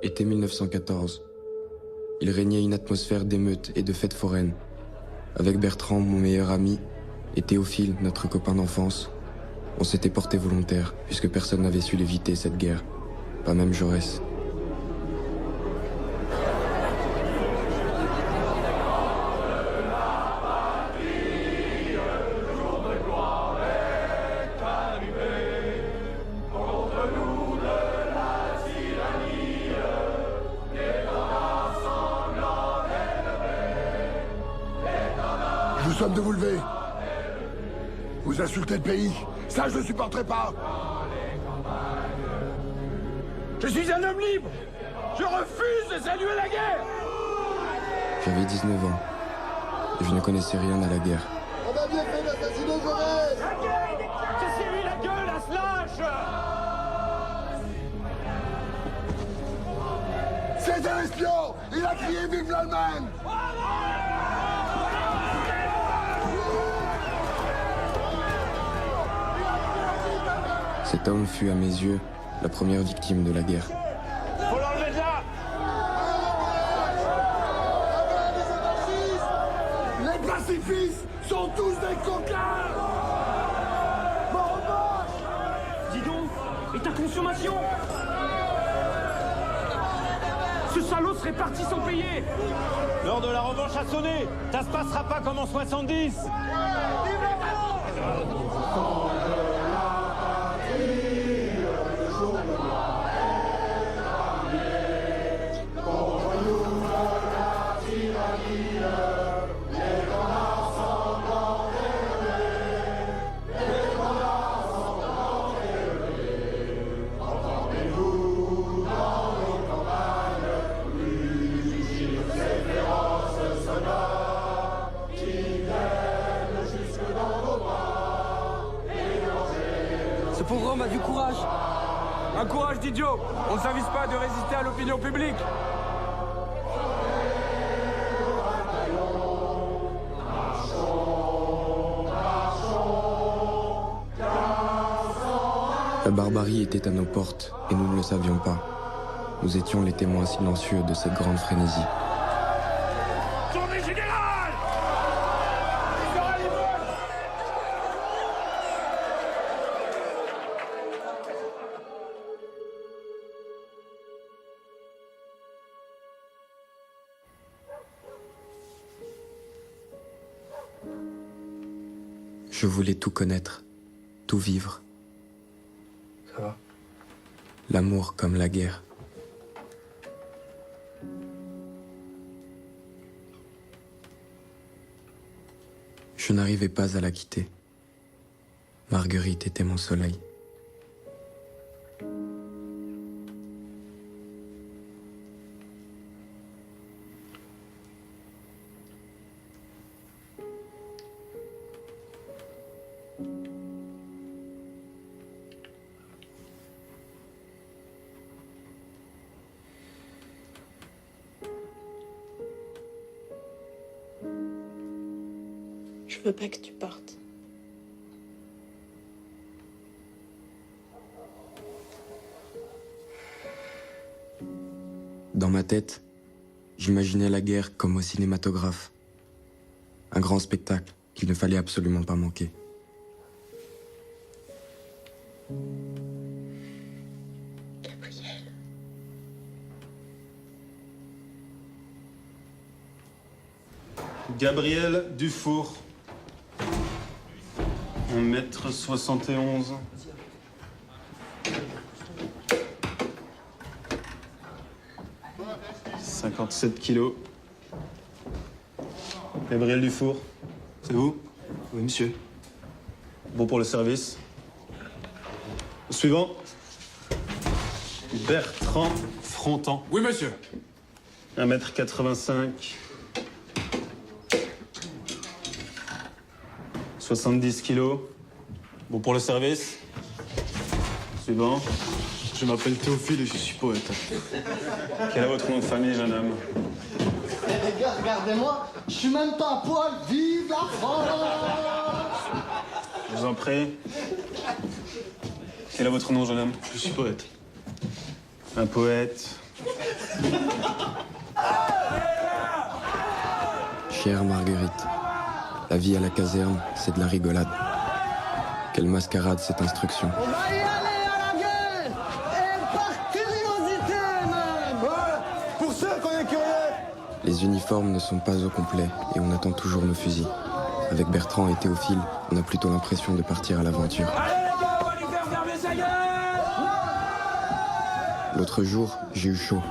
Était 1914. Il régnait une atmosphère d'émeutes et de fêtes foraines. Avec Bertrand, mon meilleur ami, et Théophile, notre copain d'enfance, on s'était porté volontaire, puisque personne n'avait su l'éviter, cette guerre. Pas même Jaurès. Je vous somme de vous lever. Vous insultez le pays. Ça, je ne supporterai pas. Je suis un homme libre. Je refuse de saluer la guerre. J'avais 19 ans. Et je ne connaissais rien à la guerre. On a bien fait d'assassiner Jaurès. Cassez lui la gueule à ce lâche. C'est un espion. Il a crié vive l'Allemagne. Cet homme fut, à mes yeux, la première victime de la guerre. Faut l'enlever de là. Les pacifistes sont tous des coquins. Dis donc, et ta consommation? Ce salaud serait parti sans payer. L'heure de la revanche a sonné. Ça se passera pas comme en 70. Ce pauvre homme a du courage. Un courage d'idiot. On ne s'avise pas de résister à l'opinion publique. La barbarie était à nos portes, et nous ne le savions pas. Nous étions les témoins silencieux de cette grande frénésie. Tournée générale. Je voulais tout connaître, tout vivre. Ça va? L'amour comme la guerre. Je n'arrivais pas à la quitter. Marguerite était mon soleil. Je veux pas que tu partes. Dans ma tête, j'imaginais la guerre comme au cinématographe. Un grand spectacle qu'il ne fallait absolument pas manquer. Gabriel. Gabriel Dufour. 1m71. 57 kilos. Gabriel Dufour, c'est vous? Oui, monsieur. Bon pour le service. Suivant. Bertrand Frontan. Oui, monsieur. 1m85. 70 kilos. Bon pour le service. Suivant. Je m'appelle Théophile et je suis poète. Quel est votre nom de famille, jeune homme? Les gars, regardez-moi, je suis même pas à poil, vive la France! Je vous en prie. Quel est votre nom, jeune homme? Je suis poète. Un poète. Chère Marguerite, la vie à la caserne, c'est de la rigolade. Quelle mascarade cette instruction. On va y aller à la gueule. Et par curiosité même. Pour ceux qu'on est curieux. Les uniformes ne sont pas au complet et on attend toujours nos fusils. Avec Bertrand et Théophile, on a plutôt l'impression de partir à l'aventure. Allez les gars, on va lui faire fermer sa gueule. L'autre jour, j'ai eu chaud.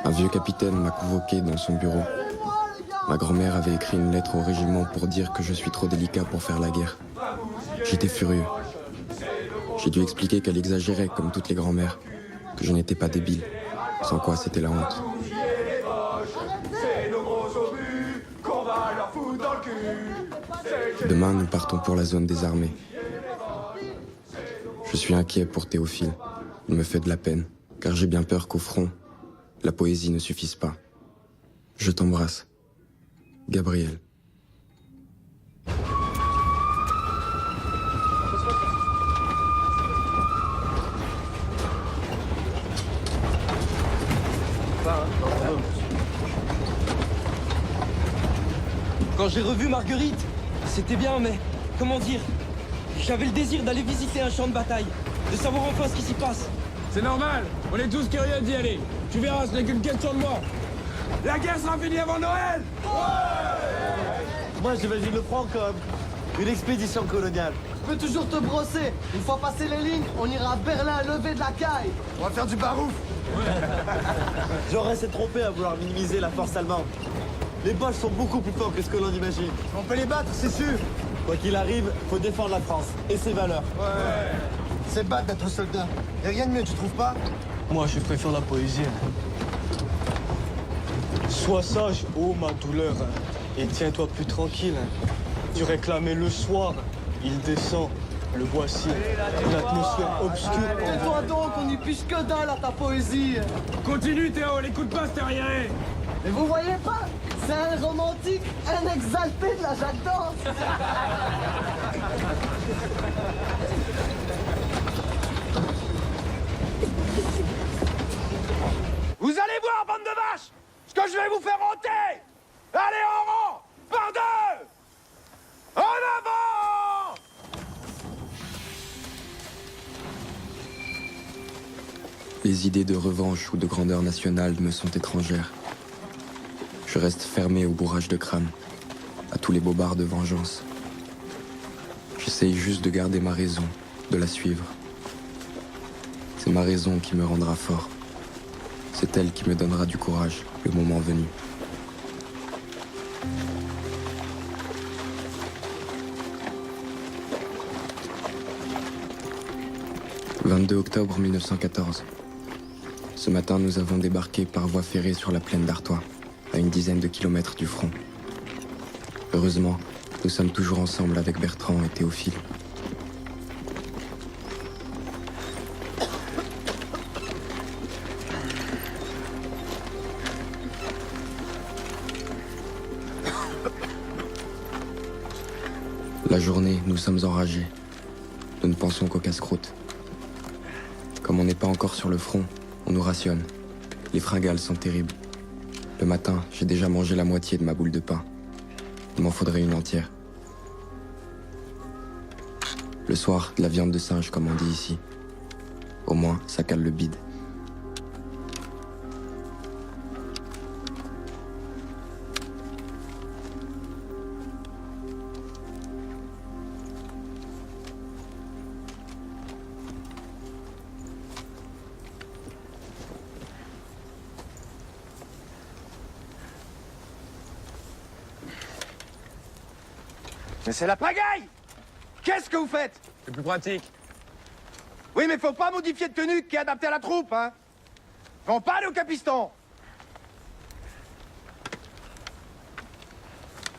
Un vieux capitaine m'a convoqué dans son bureau. Ma grand-mère avait écrit une lettre au régiment pour dire que je suis trop délicat pour faire la guerre. J'étais furieux. J'ai dû expliquer qu'elle exagérait comme toutes les grand-mères, que je n'étais pas débile, sans quoi c'était la honte. Demain, nous partons pour la zone des armées. Je suis inquiet pour Théophile. Il me fait de la peine, car j'ai bien peur qu'au front, la poésie ne suffise pas. Je t'embrasse. Gabriel. Quand j'ai revu Marguerite, c'était bien, mais comment dire? J'avais le désir d'aller visiter un champ de bataille, de savoir enfin ce qui s'y passe. C'est normal, on est tous curieux d'y aller. Tu verras, ce n'est qu'une question de moi. La guerre sera finie avant Noël. Moi, j'imagine le front comme une expédition coloniale. Je peux toujours te brosser. Une fois passé les lignes, on ira à Berlin lever de la caille. On va faire du barouf. J'aurais s'est trompé à vouloir minimiser la force allemande. Les Boches sont beaucoup plus forts que ce que l'on imagine. On peut les battre, c'est sûr. Quoi qu'il arrive, faut défendre la France et ses valeurs. C'est battre d'être soldat. Y'a rien de mieux, tu trouves pas? Moi, je préfère la poésie. Sois sage, ô ma douleur, et tiens-toi plus tranquille. Tu réclamais le soir, il descend, le voici. Une atmosphère obscure. Tais-toi donc, on n'y piche que dalle à ta poésie. Continue Théo, l'écoute pas, c'est arriéré. Mais vous voyez pas? C'est un romantique, un exalté de la Jacques d'Anse. Vous allez voir, bande de vaches, ce que je vais vous faire monter. Allez en rang, par deux. En avant. Les idées de revanche ou de grandeur nationale me sont étrangères. Je reste fermé au bourrage de crâne, à tous les bobards de vengeance. J'essaye juste de garder ma raison, de la suivre. C'est ma raison qui me rendra fort. C'est elle qui me donnera du courage, le moment venu. « 22 octobre 1914. Ce matin, nous avons débarqué par voie ferrée sur la plaine d'Artois, à une dizaine de kilomètres du front. Heureusement, nous sommes toujours ensemble avec Bertrand et Théophile. La journée, nous sommes enragés. Nous ne pensons qu'au casse-croûte. Comme on n'est pas encore sur le front, on nous rationne. Les fringales sont terribles. Le matin, j'ai déjà mangé la moitié de ma boule de pain. Il m'en faudrait une entière. Le soir, de la viande de singe, comme on dit ici. Au moins, ça cale le bide. Mais c'est la pagaille. Qu'est-ce que vous faites? C'est plus pratique. Oui, mais faut pas modifier de tenue qui est adaptée à la troupe, hein. On parle au capiston.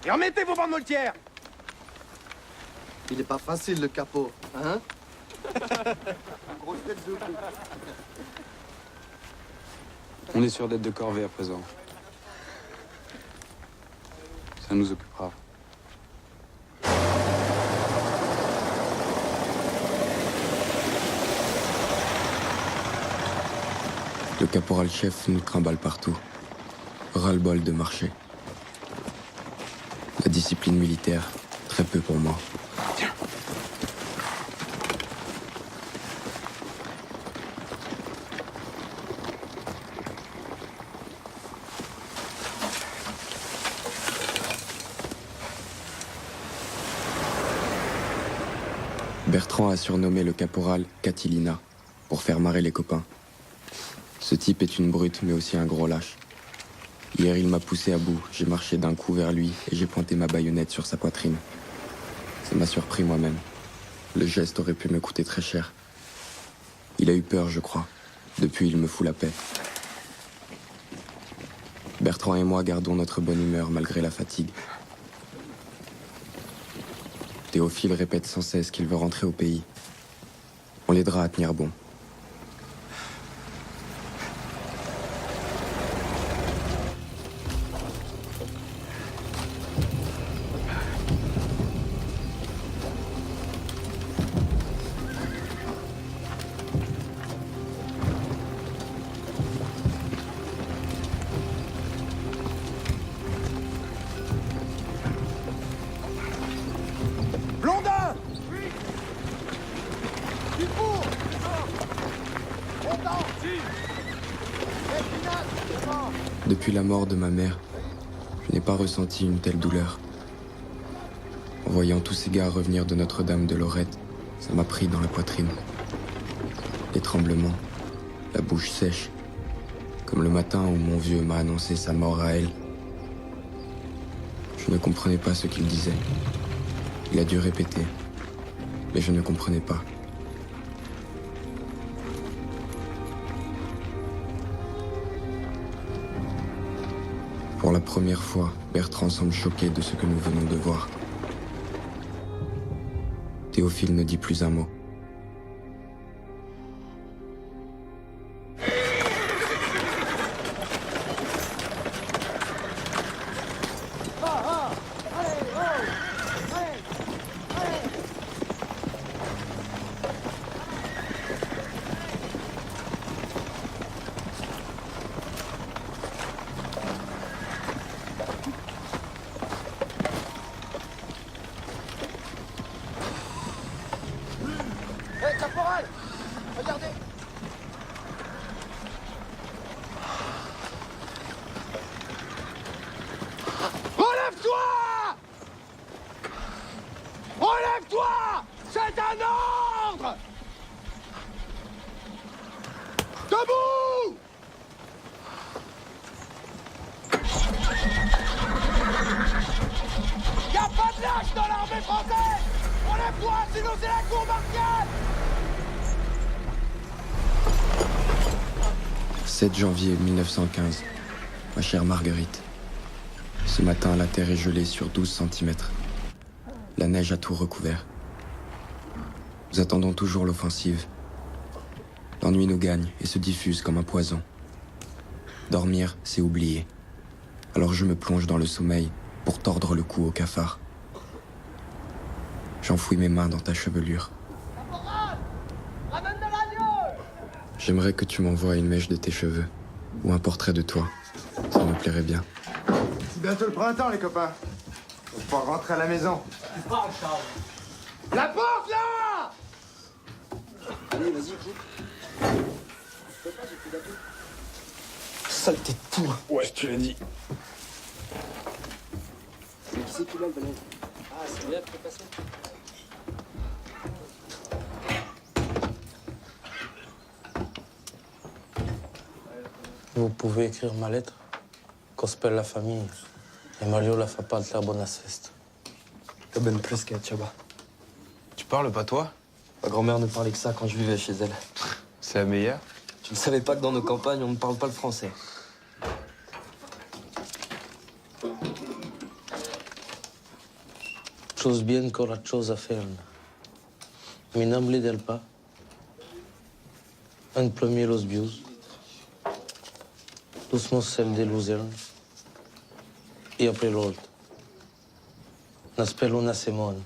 Et remettez vos bandes moltières. Il est pas facile le capot, hein? Grosse tête de fou. On est sur dette de corvée à présent. Ça nous occupera. Le caporal-chef nous trimballe partout. Ras-le-bol de marcher. La discipline militaire, très peu pour moi. Bertrand a surnommé le caporal Catilina, pour faire marrer les copains. Ce type est une brute, mais aussi un gros lâche. Hier, il m'a poussé à bout. J'ai marché d'un coup vers lui et j'ai pointé ma baïonnette sur sa poitrine. Ça m'a surpris moi-même. Le geste aurait pu me coûter très cher. Il a eu peur, je crois. Depuis, il me fout la paix. Bertrand et moi gardons notre bonne humeur malgré la fatigue. Théophile répète sans cesse qu'il veut rentrer au pays. On l'aidera à tenir bon. Blondin! Depuis la mort de ma mère, je n'ai pas ressenti une telle douleur. En voyant tous ces gars revenir de Notre-Dame de Lorette, ça m'a pris dans la poitrine. Les tremblements, la bouche sèche, comme le matin où mon vieux m'a annoncé sa mort à elle. Je ne comprenais pas ce qu'il disait. Il a dû répéter, mais je ne comprenais pas. Pour la première fois, Bertrand semble choqué de ce que nous venons de voir. Théophile ne dit plus un mot. Hé, caporal! Regardez! Relève-toi! Relève-toi! C'est un ordre! Debout! Y a pas de lâche dans l'armée française! Relève-toi, sinon c'est la cour martiale! 7 janvier 1915. Ma chère Marguerite. Ce matin, la terre est gelée sur 12 cm. La neige a tout recouvert. Nous attendons toujours l'offensive. L'ennui nous gagne et se diffuse comme un poison. Dormir, c'est oublier. Alors je me plonge dans le sommeil pour tordre le cou au cafard. J'enfouis mes mains dans ta chevelure. J'aimerais que tu m'envoies une mèche de tes cheveux, ou un portrait de toi. Ça me plairait bien. C'est bientôt le printemps, les copains. On va pouvoir rentrer à la maison. La porte, là! Allez, vas-y, joue. Saleté de tout. Ouais, tu l'as dit. Mais qui c'est qui l'a le balai? Ah, c'est bien, tu peux passer. Vous pouvez écrire ma lettre, Cospel la famille, et Mario la fa pas la bonne ceste. Ben presque, Chaba. Tu parles pas toi? Ma grand-mère ne parlait que ça quand je vivais chez elle. C'est la meilleure. Tu ne savais pas que dans nos campagnes, on ne parle pas le français. Chose bien coraggiosa ferme. Mi nombre del pas. Un premier los bius. Doucement celle de Luzerne. Et après l'autre. Naspelo una semana.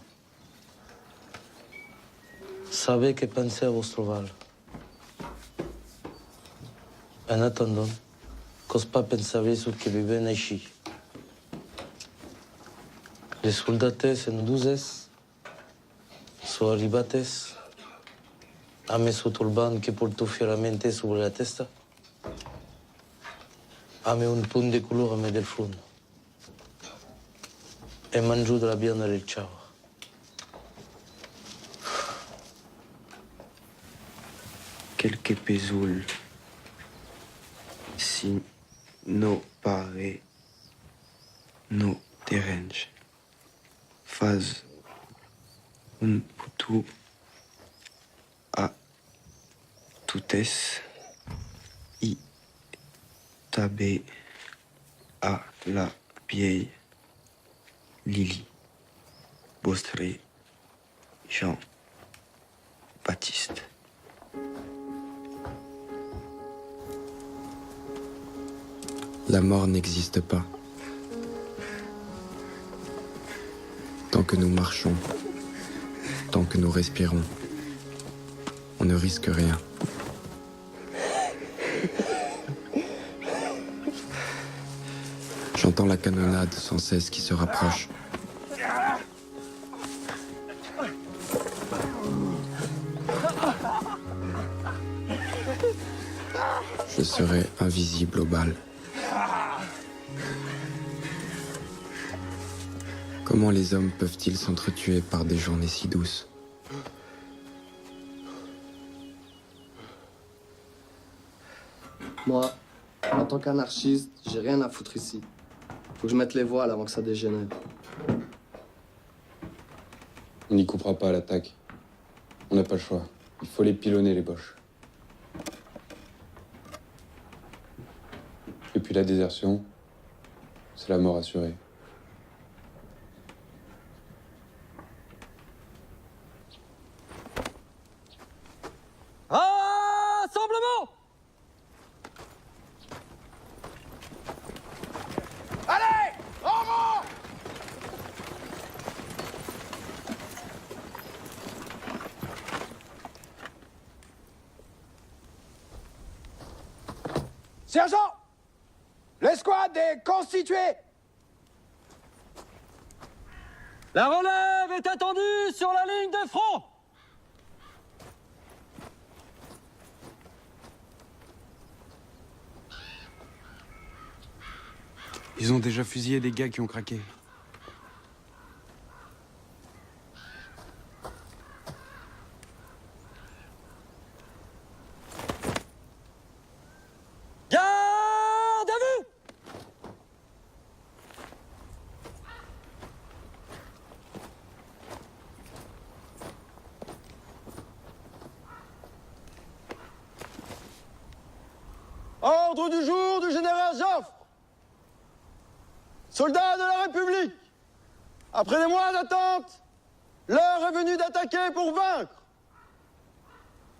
Savez que pensez à vostro val. En attendant, Cospa pensava sul che viveva aici. Les soldates en duzes sono arrivates, ha messo il ban che portò fieramente sopra la testa, ha messo un punto di colore a me del fronte e mangiò della vianda del ciao. Quelques pesoul si no pare no terenge faz un putu a tutes i tabe a la vieille Lily Bostré Jean Baptiste. La mort n'existe pas. Tant que nous marchons, tant que nous respirons, on ne risque rien. J'entends la canonnade sans cesse qui se rapproche. Je serai invisible aux balles. Comment les hommes peuvent-ils s'entretuer par des journées si douces? Moi, en tant qu'anarchiste, j'ai rien à foutre ici. Faut que je mette les voiles avant que ça dégénère. On n'y coupera pas à l'attaque. On n'a pas le choix. Il faut les pilonner, les boches. Et puis la désertion, c'est la mort assurée. Rassemblement! Allez, en rang! Sergent! L'escouade est constituée! La relève est attendue sur la ligne de front! Ils ont déjà fusillé des gars qui ont craqué. Garde à vue! Ordre du jour du général Joffre. Soldats de la République, après des mois d'attente, l'heure est venue d'attaquer pour vaincre.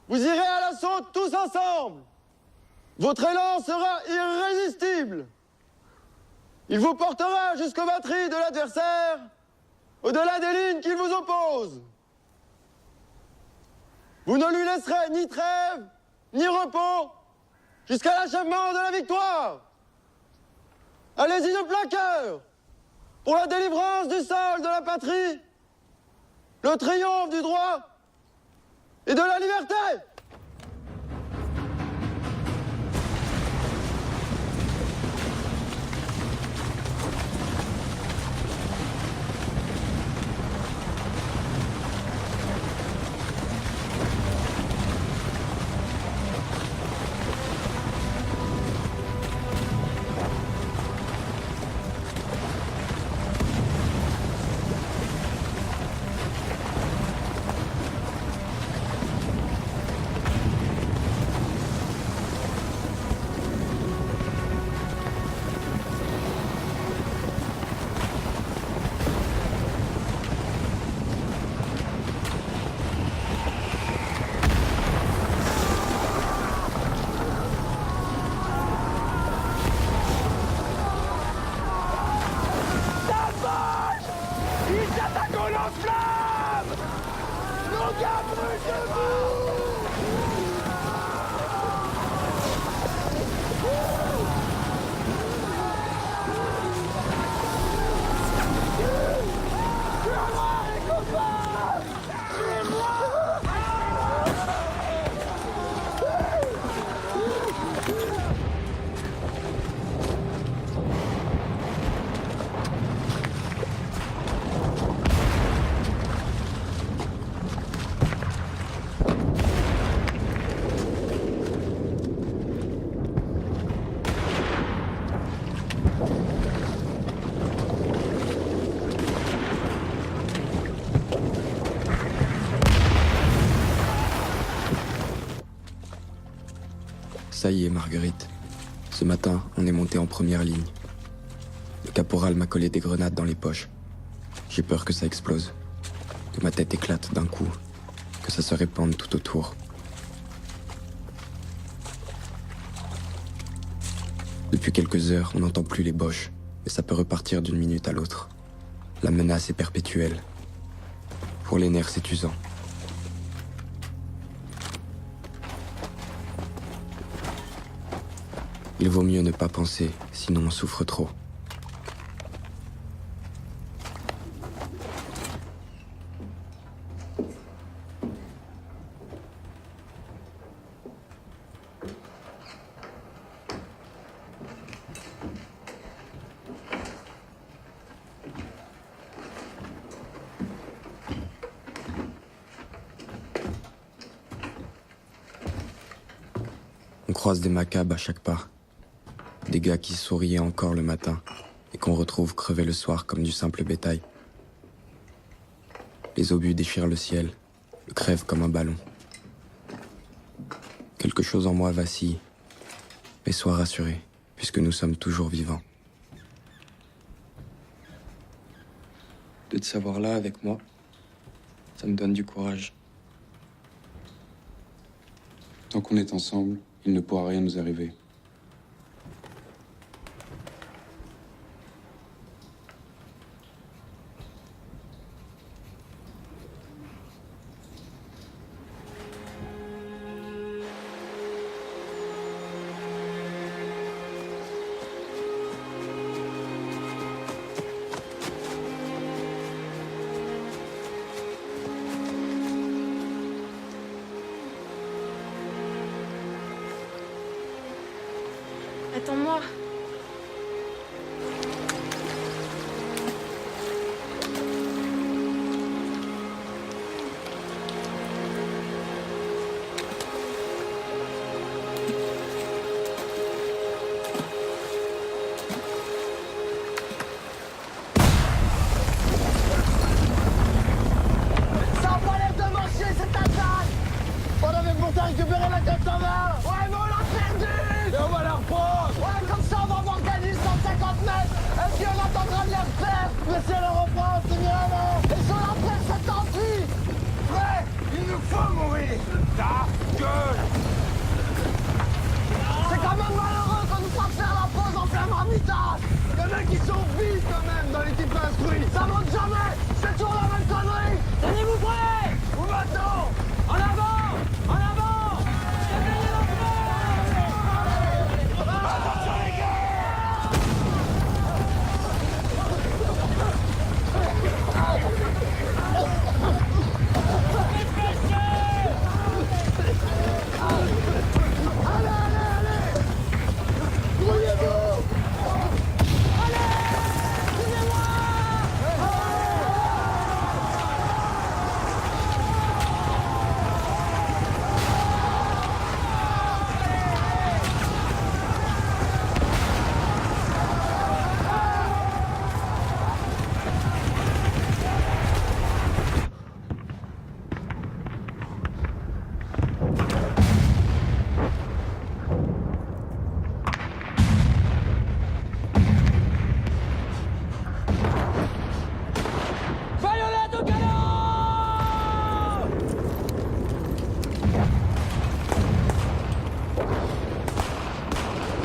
Vous irez à l'assaut tous ensemble. Votre élan sera irrésistible. Il vous portera jusqu'aux batteries de l'adversaire, au-delà des lignes qu'il vous oppose. Vous ne lui laisserez ni trêve, ni repos, jusqu'à l'achèvement de la victoire. Allez-y de plein cœur, pour la délivrance du sol de la patrie, le triomphe du droit et de la liberté. Ça y est, Marguerite. Ce matin, on est monté en première ligne. Le caporal m'a collé des grenades dans les poches. J'ai peur que ça explose. Que ma tête éclate d'un coup. Que ça se répande tout autour. Depuis quelques heures, on n'entend plus les Boches. Mais ça peut repartir d'une minute à l'autre. La menace est perpétuelle. Pour les nerfs, c'est usant. Il vaut mieux ne pas penser, sinon on souffre trop. On croise des macabres à chaque pas. Des gars qui souriaient encore le matin et qu'on retrouve crevés le soir comme du simple bétail. Les obus déchirent le ciel, le crèvent comme un ballon. Quelque chose en moi vacille, mais sois rassuré, puisque nous sommes toujours vivants. De te savoir là avec moi, ça me donne du courage. Tant qu'on est ensemble, il ne pourra rien nous arriver. Attends-moi. Ça a pas l'air de marcher cette attaque. On avait pourtant récupéré la 420. Ouais, mais on l'a perdu. Et on va la reprendre. Ouais, comme ça, on va avoir gagné 150 mètres. Et puis on attendra de la perdre. Mais si elle le reprend, c'est mieux avant. Et sur la perte, ça t'enfuit. Ouais, il nous faut mourir. Ta gueule. C'est quand même malheureux qu'on nous fasse faire la pause en plein marmitage. Il y en a qui sont vides quand même dans l'équipe instruite. Ça monte jamais. C'est toujours la même connerie. Tenez-vous prêts. Où va-t-on? En avant. En avant.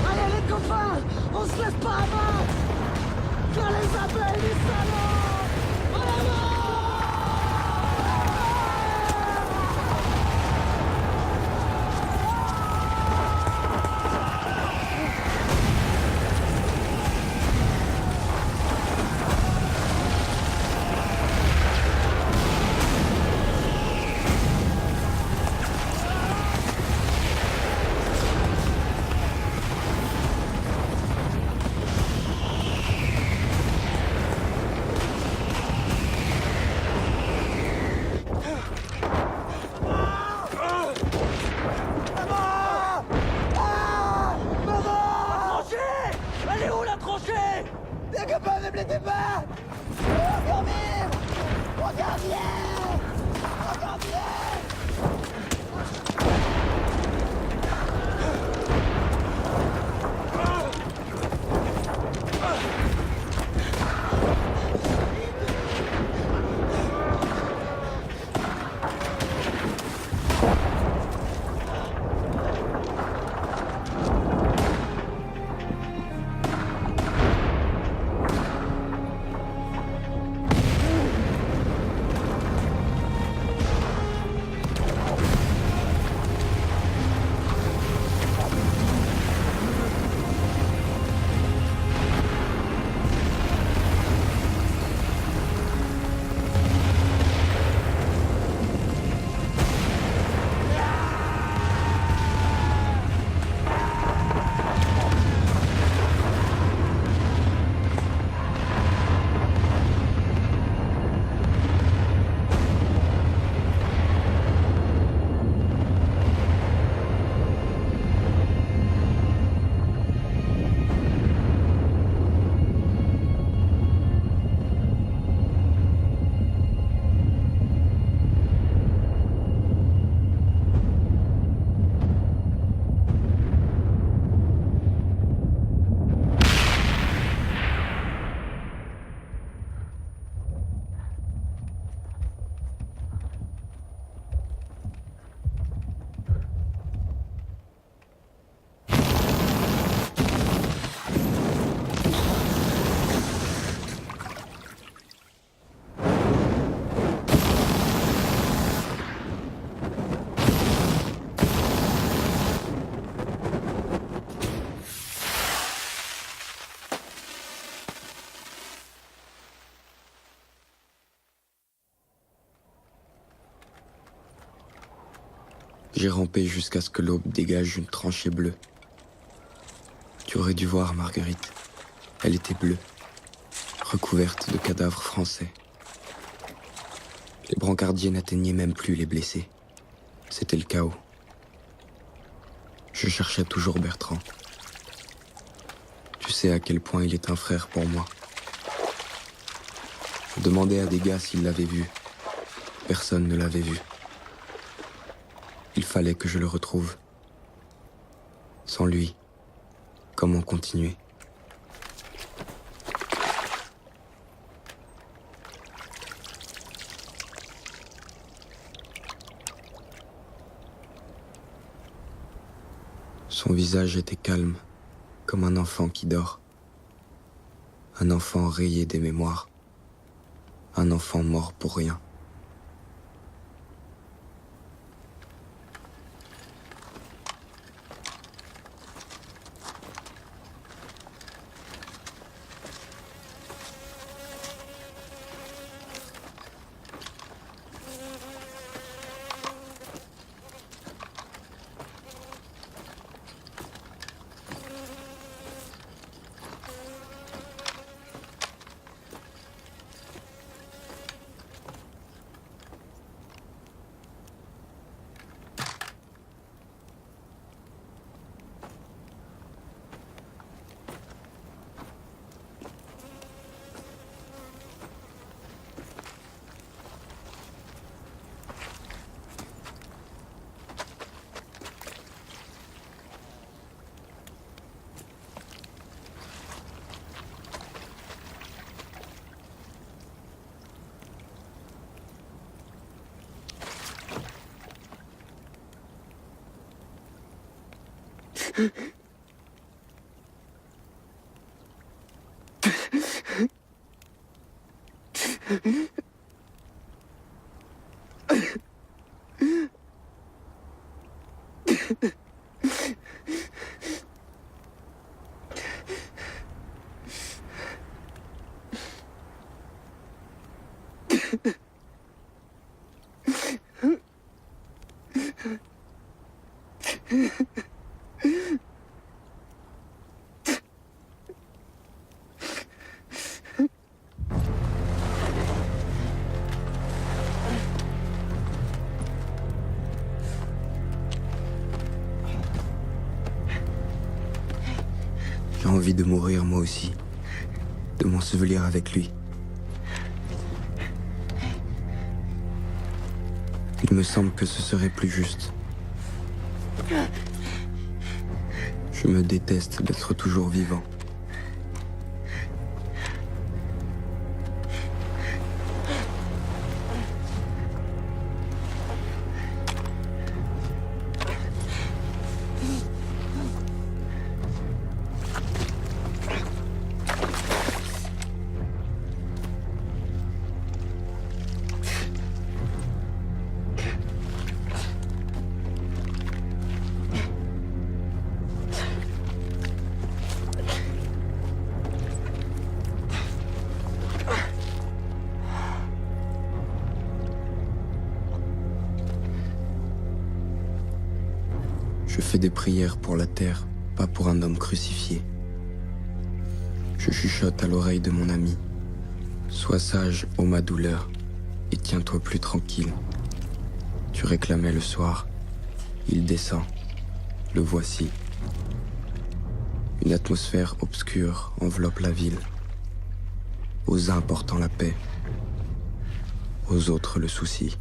Allez les copains, on se laisse pas abattre. Viens les abeilles, les salauds. En avant. J'ai rampé jusqu'à ce que l'aube dégage une tranchée bleue. Tu aurais dû voir Marguerite. Elle était bleue, recouverte de cadavres français. Les brancardiers n'atteignaient même plus les blessés. C'était le chaos. Je cherchais toujours Bertrand. Tu sais à quel point il est un frère pour moi. Je demandais à des gars s'ils l'avaient vu. Personne ne l'avait vu. Il fallait que je le retrouve. Sans lui, comment continuer ? Son visage était calme, comme un enfant qui dort. Un enfant rayé des mémoires. Un enfant mort pour rien. J'ai envie de mourir moi aussi, de m'ensevelir avec lui. Il me semble que ce serait plus juste. Je me déteste d'être toujours vivant. Je fais des prières pour la terre, pas pour un homme crucifié. Je chuchote à l'oreille de mon ami. Sois sage, ô ma douleur, et tiens-toi plus tranquille. Tu réclamais le soir. Il descend. Le voici. Une atmosphère obscure enveloppe la ville. Aux uns portant la paix, aux autres le souci.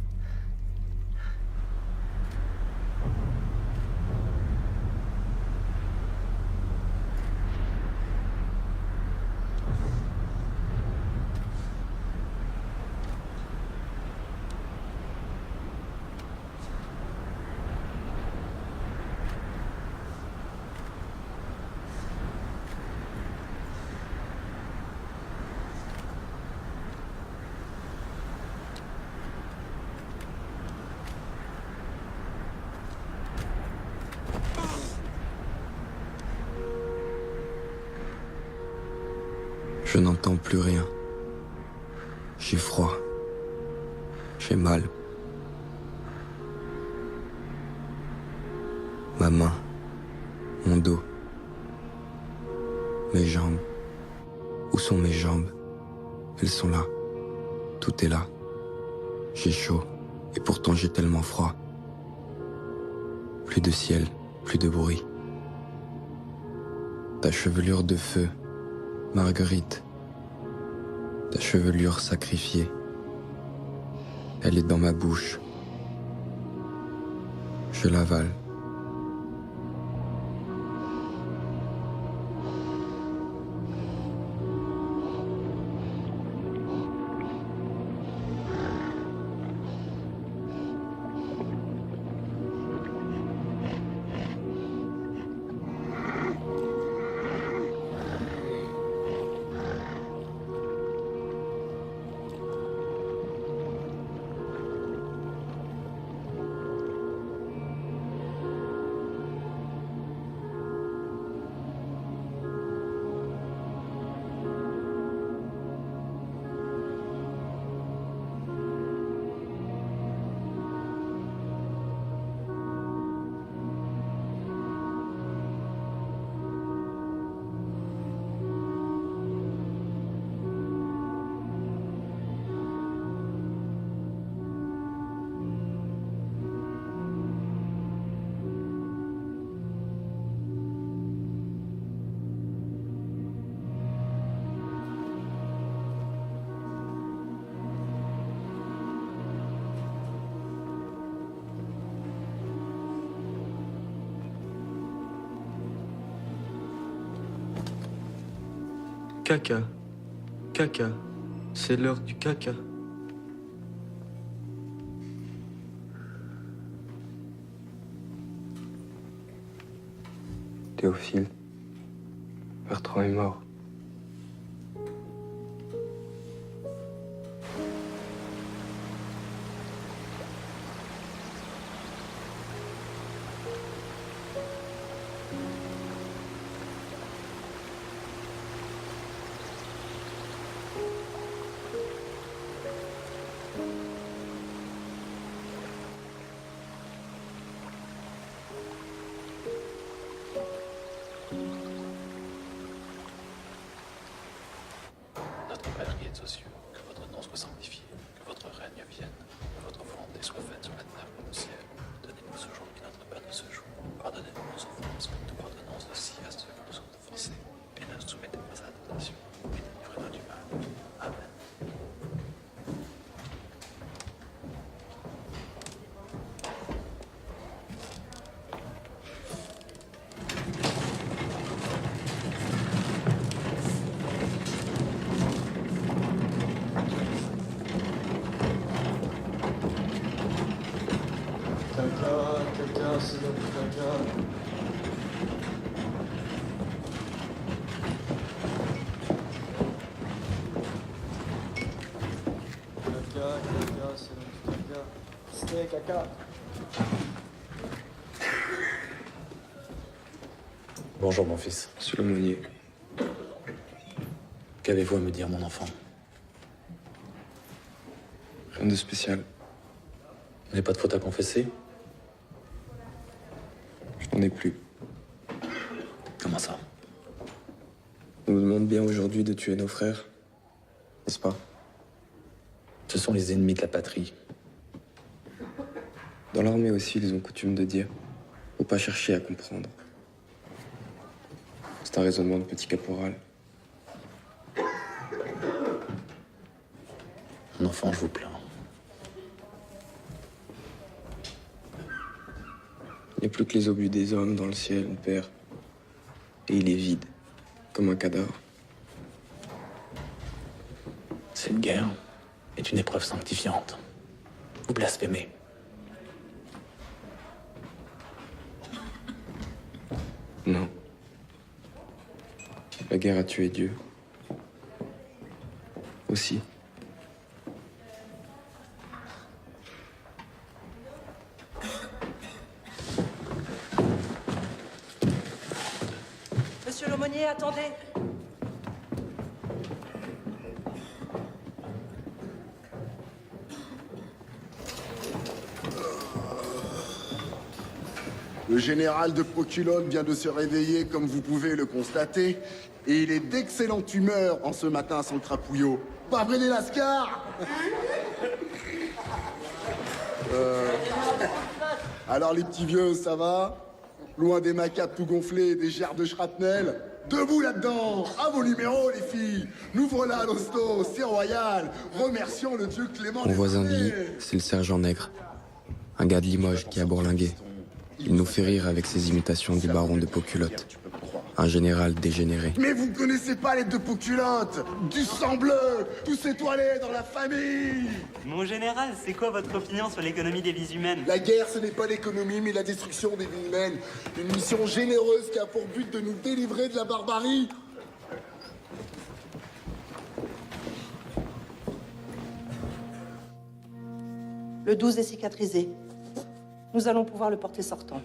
Je n'entends plus rien. J'ai froid. J'ai mal. Mon dos. Mes jambes. Où sont mes jambes? Elles sont là. Tout est là. J'ai chaud. Et pourtant j'ai tellement froid. Plus de ciel, plus de bruit. Ta chevelure de feu, Marguerite. Ta chevelure sacrifiée. Elle est dans ma bouche. Je l'avale. Caca. Caca. C'est l'heure du caca. Théophile. Bertrand est mort. Notre Père qui êtes aux cieux, que votre nom soit sanctifié, que votre règne vienne, que votre volonté soit faite sur la terre comme au ciel. Donnez-nous aujourd'hui notre pain de ce jour. Pardonnez-nous nos offenses, comme nous pardonnons aussi à ceux qui nous ont offensés. Et ne nous soumettez pas à la tentation, mais délivrez-nous du mal. Amen. Caca, c'est l'heure du caca. Caca, c'est l'heure du caca. C'était caca. Bonjour mon fils. Monsieur l'aumônier. Qu'avez-vous à me dire, mon enfant? Rien de spécial. Vous n'avez pas de faute à confesser? Je n'en ai plus. Comment ça? On nous demande bien aujourd'hui de tuer nos frères. N'est-ce pas? Ce sont les ennemis de la patrie. Dans l'armée aussi, ils ont coutume de dire faut pas chercher à comprendre. C'est un raisonnement de petit caporal. Mon enfant, je vous plains. Il n'y a plus que les obus des hommes dans le ciel, mon père. Et il est vide, comme un cadavre. Cette guerre est une épreuve sanctifiante. Vous blasphémez. Non. La guerre a tué Dieu. Aussi. Monsieur l'aumônier, attendez. Le général de Poculotte vient de se réveiller, comme vous pouvez le constater, et il est d'excellente humeur en ce matin sans le crapouillot. Pas vrai, les lascars? Alors les petits vieux, ça va? Loin des macaques tout gonflés et des gerres de shrapnel? Debout là-dedans! À vos numéros, les filles! Nous voilà à l'hosto, c'est royal! Remercions le dieu Clément. Mon voisin de lit, c'est le sergent Nègre. Un gars de Limoges qui a bourlingué. Il nous fait rire avec ses imitations du baron de Poculotte. Un général dégénéré. Mais vous connaissez pas les deux Poculottes? Du sang bleu! Tous étoilés dans la famille! Mon général, c'est quoi votre opinion sur l'économie des vies humaines? La guerre, ce n'est pas l'économie, mais la destruction des vies humaines. Une mission généreuse qui a pour but de nous délivrer de la barbarie. Le 12 est cicatrisé. Nous allons pouvoir le porter sortant.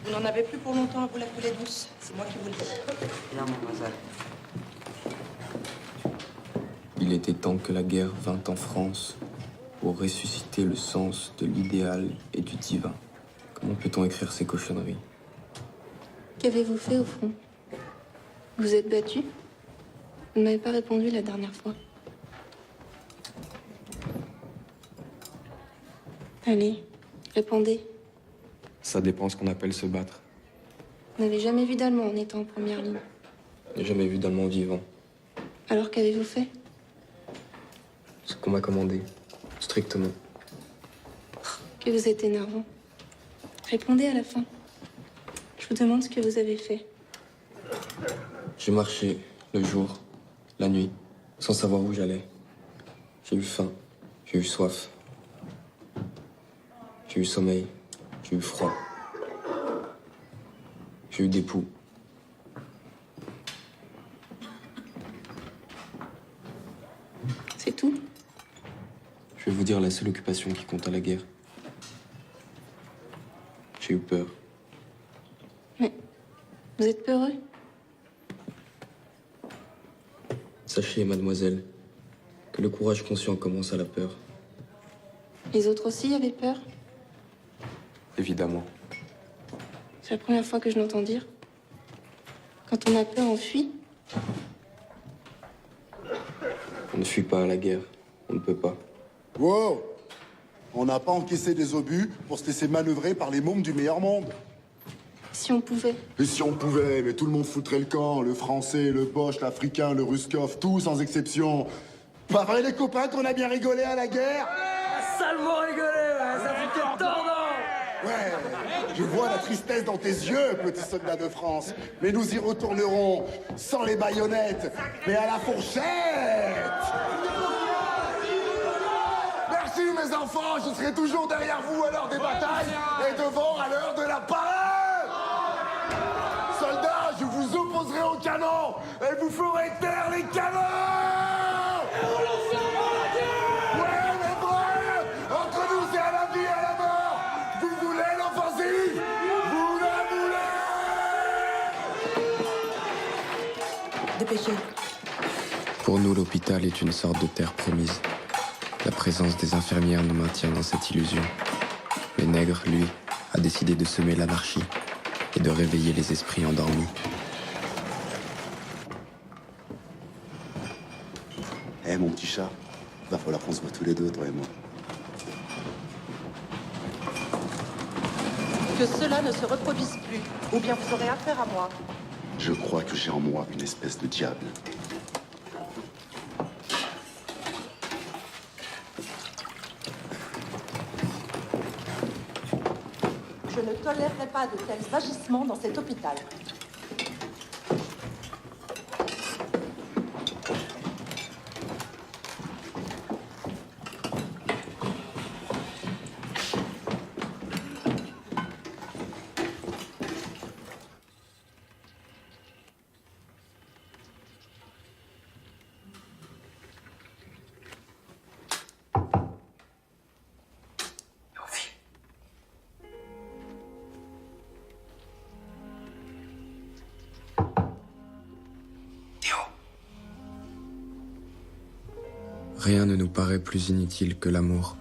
Vous n'en avez plus pour longtemps à vous la couler douce. C'est moi qui vous le dis. Bien, mademoiselle. Il était temps que la guerre vînt en France pour ressusciter le sens de l'idéal et du divin. Comment peut-on écrire ces cochonneries? Qu'avez-vous fait au front? Vous êtes battu? Vous ne m'avez pas répondu la dernière fois. Allez, répondez. Ça dépend ce qu'on appelle se battre. Vous n'avez jamais vu d'Allemand en étant en première ligne. Je n'ai jamais vu d'Allemand vivant. Alors qu'avez-vous fait? Ce qu'on m'a commandé, strictement. Que vous êtes énervant. Répondez à la fin. Je vous demande ce que vous avez fait. J'ai marché le jour, la nuit, sans savoir où j'allais. J'ai eu faim, j'ai eu soif. J'ai eu sommeil, j'ai eu froid. J'ai eu des poux. C'est tout? Je vais vous dire la seule occupation qui compte à la guerre. J'ai eu peur. Mais vous êtes peureux? Sachez, mademoiselle, que le courage conscient commence à la peur. Les autres aussi avaient peur? Évidemment. C'est la première fois que je l'entends dire. Quand on a peur, on fuit. On ne fuit pas à la guerre. On ne peut pas. Wow! On n'a pas encaissé des obus pour se laisser manœuvrer par les mômes du meilleur monde. Si on pouvait. Et si on pouvait, mais tout le monde foutrait le camp. Le français, le boche, l'africain, le ruskov, tout sans exception. Pas vrai les copains qu'on a bien rigolé à la guerre? Salement rigolé, ouais, ça fait tordant. Ouais, je vois la tristesse dans tes yeux, petit soldat de France. Mais nous y retournerons, sans les baïonnettes, mais à la fourchette. Merci mes enfants, je serai toujours derrière vous à l'heure des batailles et devant à l'heure de la parade. Soldats, je vous opposerai au canon et vous ferez taire les canons. Ouais, mais bref, entre nous c'est à la vie et à la mort. Vous voulez l'offensive? Vous la voulez? Dépêchez. Pour nous, l'hôpital est une sorte de terre promise. La présence des infirmières nous maintient dans cette illusion. Mais Nègre, lui, a décidé de semer l'anarchie et de réveiller les esprits endormis. Eh mon petit chat, va falloir qu'on se voit tous les deux, toi et moi. Que cela ne se reproduise plus, ou bien vous aurez affaire à moi. Je crois que j'ai en moi une espèce de diable. Je ne tolérerai pas de tels agissements dans cet hôpital. Rien ne nous paraît plus inutile que l'amour.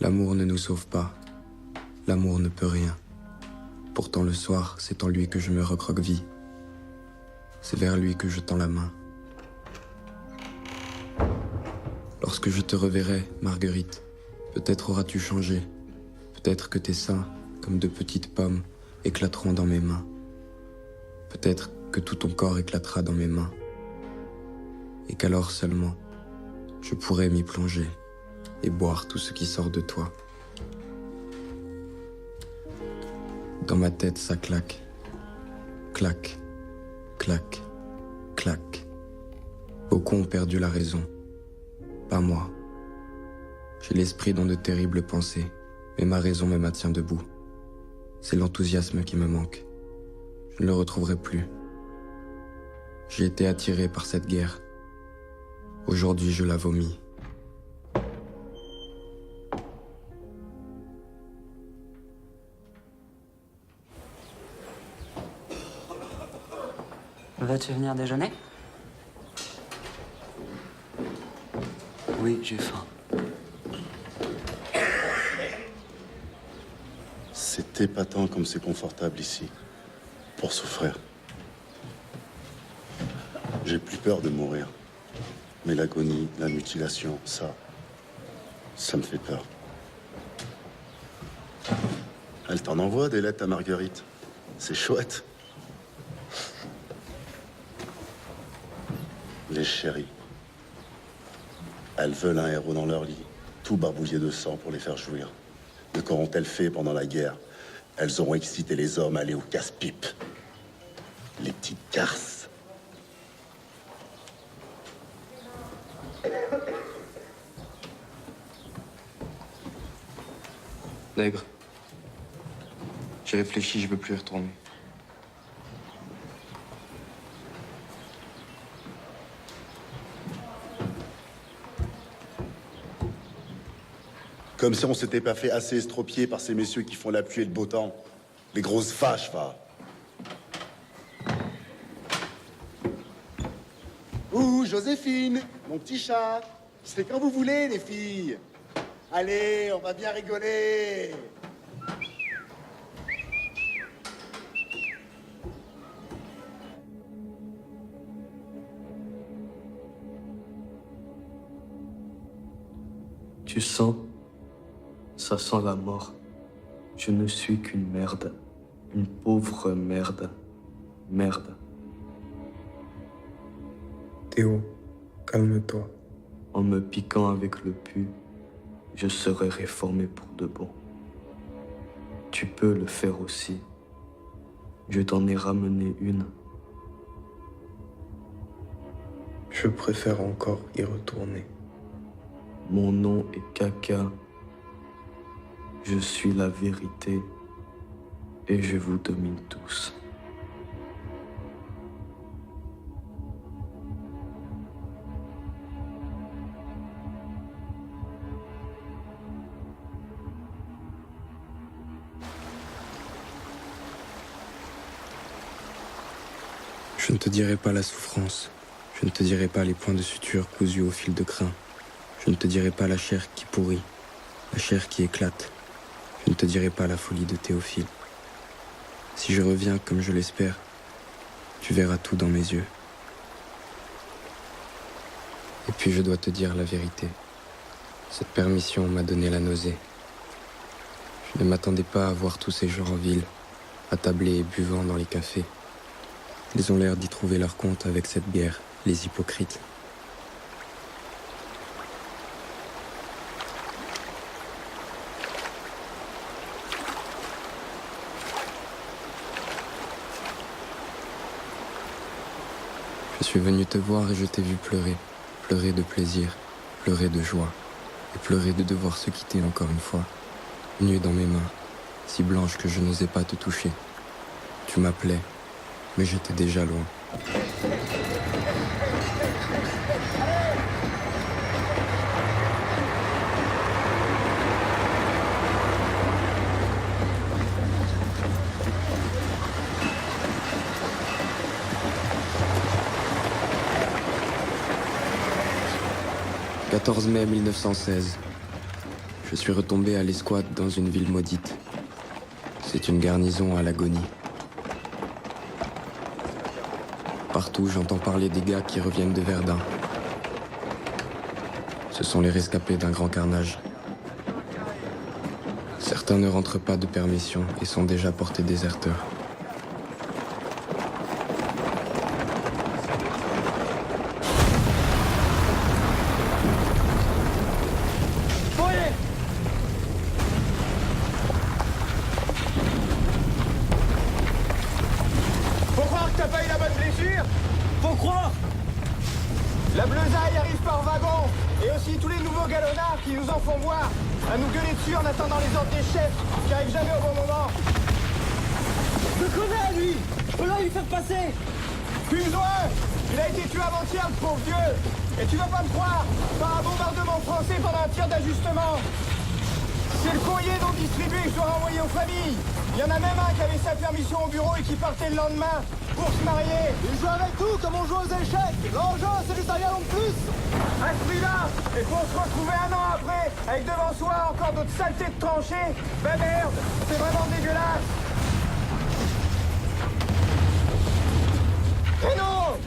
L'amour ne nous sauve pas. L'amour ne peut rien. Pourtant le soir, c'est en lui que je me recroqueville. C'est vers lui que je tends la main. Lorsque je te reverrai, Marguerite, peut-être auras-tu changé. Peut-être que tes seins, comme de petites pommes, éclateront dans mes mains. Peut-être que tout ton corps éclatera dans mes mains. Et qu'alors seulement, je pourrai m'y plonger et boire tout ce qui sort de toi. Dans ma tête, ça claque. Clac, clac, clac. Beaucoup ont perdu la raison. Pas moi. J'ai l'esprit dans de terribles pensées, mais ma raison me maintient debout. C'est l'enthousiasme qui me manque. Je ne le retrouverai plus. J'ai été attiré par cette guerre. Aujourd'hui, je la vomis. Veux-tu venir déjeuner? Oui, j'ai faim. C'est épatant comme c'est confortable ici. Pour souffrir. J'ai plus peur de mourir. Mais l'agonie, la mutilation, ça me fait peur. Elle t'en envoie des lettres à Marguerite. C'est chouette. Les chéris. Elles veulent un héros dans leur lit, tout barbouillé de sang pour les faire jouir. Mais qu'auront-elles fait pendant la guerre? Elles auront excité les hommes à aller au casse-pipe. Les petites garces. Nègre, j'ai réfléchi, je veux plus y retourner. Comme si on s'était pas fait assez estropier par ces messieurs qui font la pluie et le beau temps. Les grosses vaches, va. Ouh, Joséphine, mon petit chat. C'est quand vous voulez, les filles. Allez, on va bien rigoler. Tu sens? Ça sent la mort. Je ne suis qu'une merde. Une pauvre merde. Merde. Théo, calme-toi. En me piquant avec le pu, je serai réformé pour de bon. Tu peux le faire aussi. Je t'en ai ramené une. Je préfère encore y retourner. Mon nom est Caca. Je suis la vérité et je vous domine tous. Je ne te dirai pas la souffrance. Je ne te dirai pas les points de suture cousus au fil de crin. Je ne te dirai pas la chair qui pourrit, la chair qui éclate. Je ne te dirai pas la folie de Théophile. Si je reviens comme je l'espère, tu verras tout dans mes yeux. Et puis je dois te dire la vérité. Cette permission m'a donné la nausée. Je ne m'attendais pas à voir tous ces gens en ville, attablés et buvant dans les cafés. Ils ont l'air d'y trouver leur compte avec cette guerre, les hypocrites. Je suis venu te voir et je t'ai vu pleurer. Pleurer de plaisir, pleurer de joie. Et pleurer de devoir se quitter encore une fois. Nue dans mes mains, si blanche que je n'osais pas te toucher. Tu m'appelais, mais j'étais déjà loin. 14 mai 1916. Je suis retombé à l'escouade dans une ville maudite. C'est une garnison à l'agonie. Partout, j'entends parler des gars qui reviennent de Verdun. Ce sont les rescapés d'un grand carnage. Certains ne rentrent pas de permission et sont déjà portés déserteurs. Faut croire que t'as pas eu la bonne blessure. Faut croire. La bleusaille arrive par wagon. Et aussi tous les nouveaux galonnards qui nous en font voir. À nous gueuler dessus en attendant les ordres des chefs, qui arrivent jamais au bon moment. Je connais, lui. Je peux là lui faire passer. Plus besoin. Il a été tué avant-hier, le pauvre vieux. Et tu vas pas me croire, par un bombardement français pendant un tir d'ajustement. C'est le courrier non distribué que je dois renvoyer aux familles. Il y en a même un qui avait sa permission au bureau et qui partait le lendemain pour se marier. Il joue avec tout comme on joue aux échecs. L'enjeu, c'est du taillon de plus. À ce prix-là, et pour se retrouver un an après, avec devant soi encore d'autres saletés de tranchées, ben merde, c'est vraiment dégueulasse. Et non!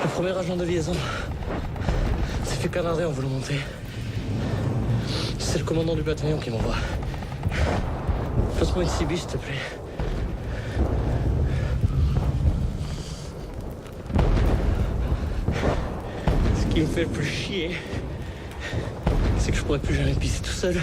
Le premier agent de liaison s'est fait canarder en voulant monter. C'est le commandant du bataillon qui m'envoie. Passe-moi une CB, s'il te plaît. Ce qui me fait le plus chier, c'est que je pourrais plus jamais pisser tout seul.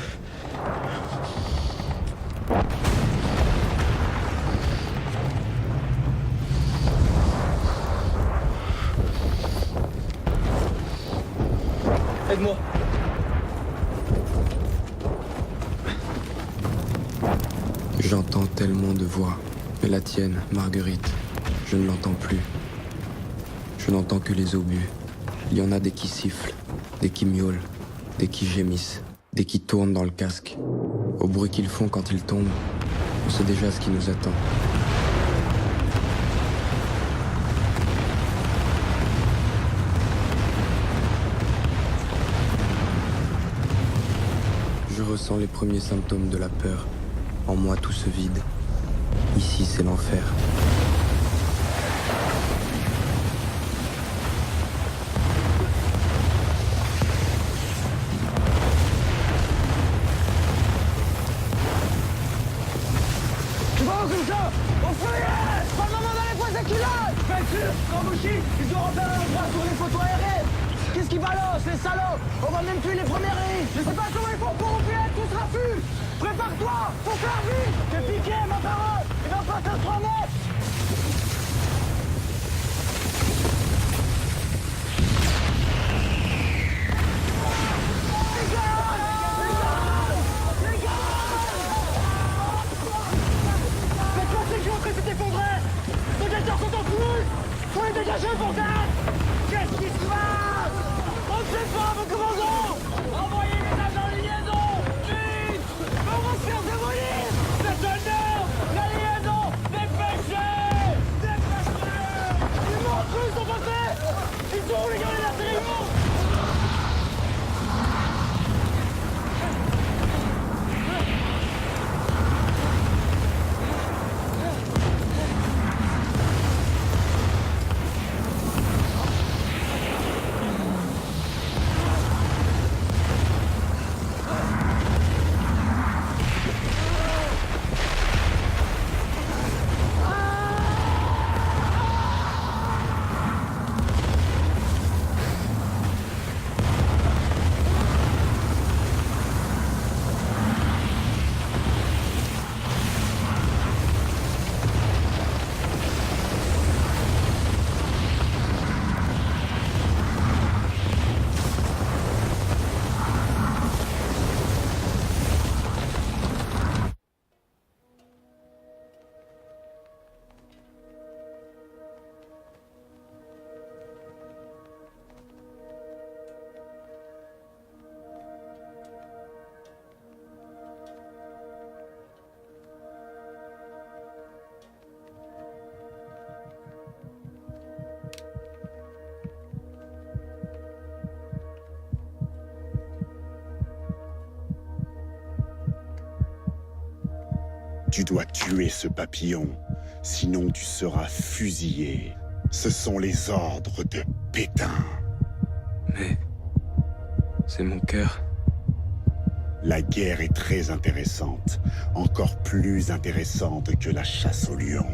Aide-moi. J'entends tellement de voix, mais la tienne, Marguerite, je ne l'entends plus. Je n'entends que les obus. Il y en a des qui sifflent, des qui miaulent, des qui gémissent, des qui tournent dans le casque. Au bruit qu'ils font quand ils tombent, on sait déjà ce qui nous attend. Je ressens les premiers symptômes de la peur. En moi, tout se vide. Ici, c'est l'enfer. Tu vas où comme ça? Au feuillet! Pas le moment d'aller poser culottes! Bien sûr, quand vous chie, ils ont repéré un endroit sur les photos aériennes! Qu'est-ce qu'ils balancent, les salauds? On va même tuer les premières lignes! Je sais pas comment ils font pour oublier tout ce raffut! Prépare-toi! Faut faire vite! T'es piqué, ma parole! Il va pas te 3 mètres! Faites passer que l'entrée s'est effondrée! Les détenteurs sont en fouille! Faut les dégager, bordel! Qu'est-ce qui se passe? On ne sait pas, mon commandant! Envoyez les agents de liaison! Vite! On va se faire démolir! C'est un ordre! La liaison! Dépêchez! Tu dois tuer ce papillon, sinon tu seras fusillé. Ce sont les ordres de Pétain. Mais... c'est mon cœur. La guerre est très intéressante, encore plus intéressante que la chasse au lion.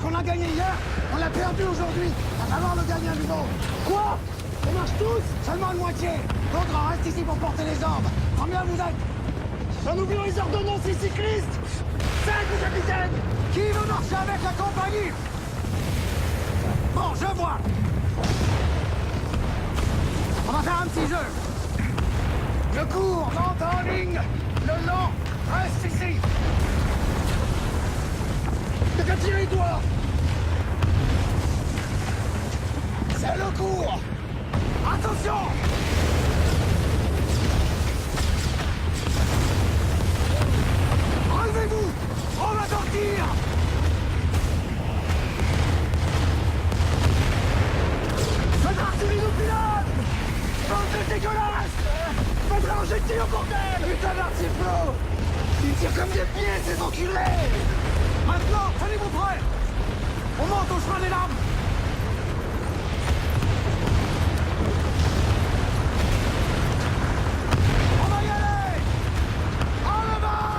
On a gagné hier, on l'a perdu aujourd'hui. Va falloir le gagner à nouveau. Quoi? On marche tous? Seulement la moitié. L'autre reste ici pour porter les ordres. Combien vous êtes? En oubliant les ordonnances et cyclistes. 5 ou capitaine. Qui veut marcher avec la compagnie? Bon, je vois. On va faire un petit jeu. Le court, monte en ligne. Le long, reste ici. T'as qu'à tirer, toi. C'est le cours. Attention. Relevez-vous. On va sortir. Votre artillerie nous pilote. Bande de dégueulasse. Votre injecté au bordel. Putain d'artiflo. Ils tirent comme des pieds, ces enculés. Maintenant, tenez-vous prêts. On monte au chemin des lames. On va y aller. En avant.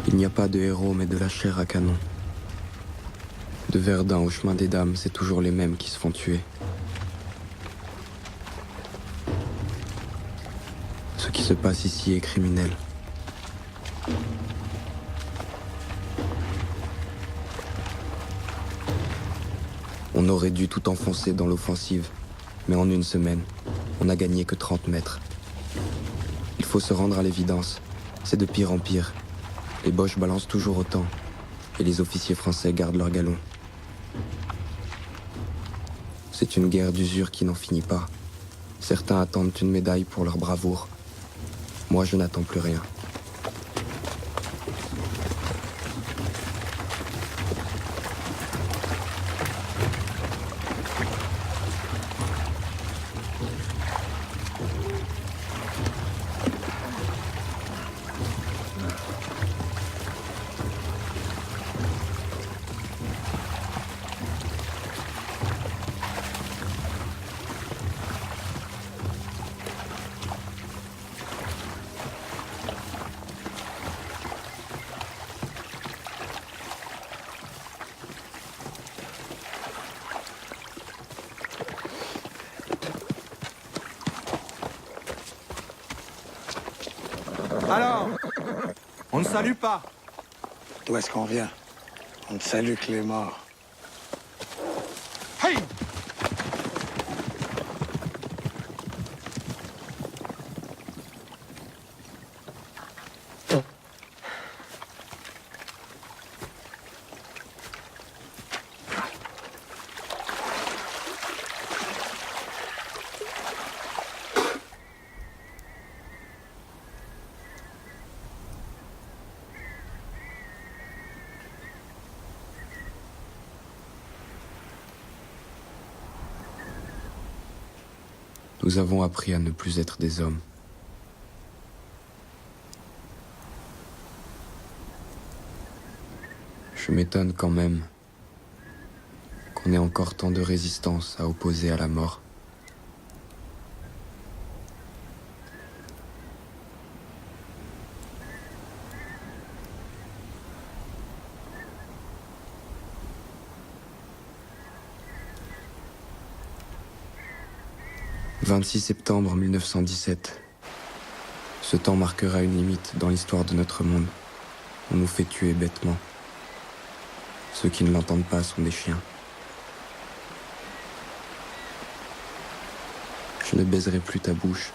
Il n'y a pas de héros, mais de la chair à canon. De Verdun au chemin des dames, c'est toujours les mêmes qui se font tuer. Ce qui se passe ici est criminel. On aurait dû tout enfoncer dans l'offensive, mais en une semaine, on n'a gagné que 30 mètres. Il faut se rendre à l'évidence, c'est de pire en pire. Les Boches balancent toujours autant, et les officiers français gardent leur galon. C'est une guerre d'usure qui n'en finit pas. Certains attendent une médaille pour leur bravoure. Moi, je n'attends plus rien. Alors, on ne salue pas. D'où est-ce qu'on vient? On ne salue que les morts. Hey! Nous avons appris à ne plus être des hommes. Je m'étonne quand même qu'on ait encore tant de résistance à opposer à la mort. « 26 septembre 1917. Ce temps marquera une limite dans l'histoire de notre monde. On nous fait tuer bêtement. Ceux qui ne l'entendent pas sont des chiens. Je ne baiserai plus ta bouche.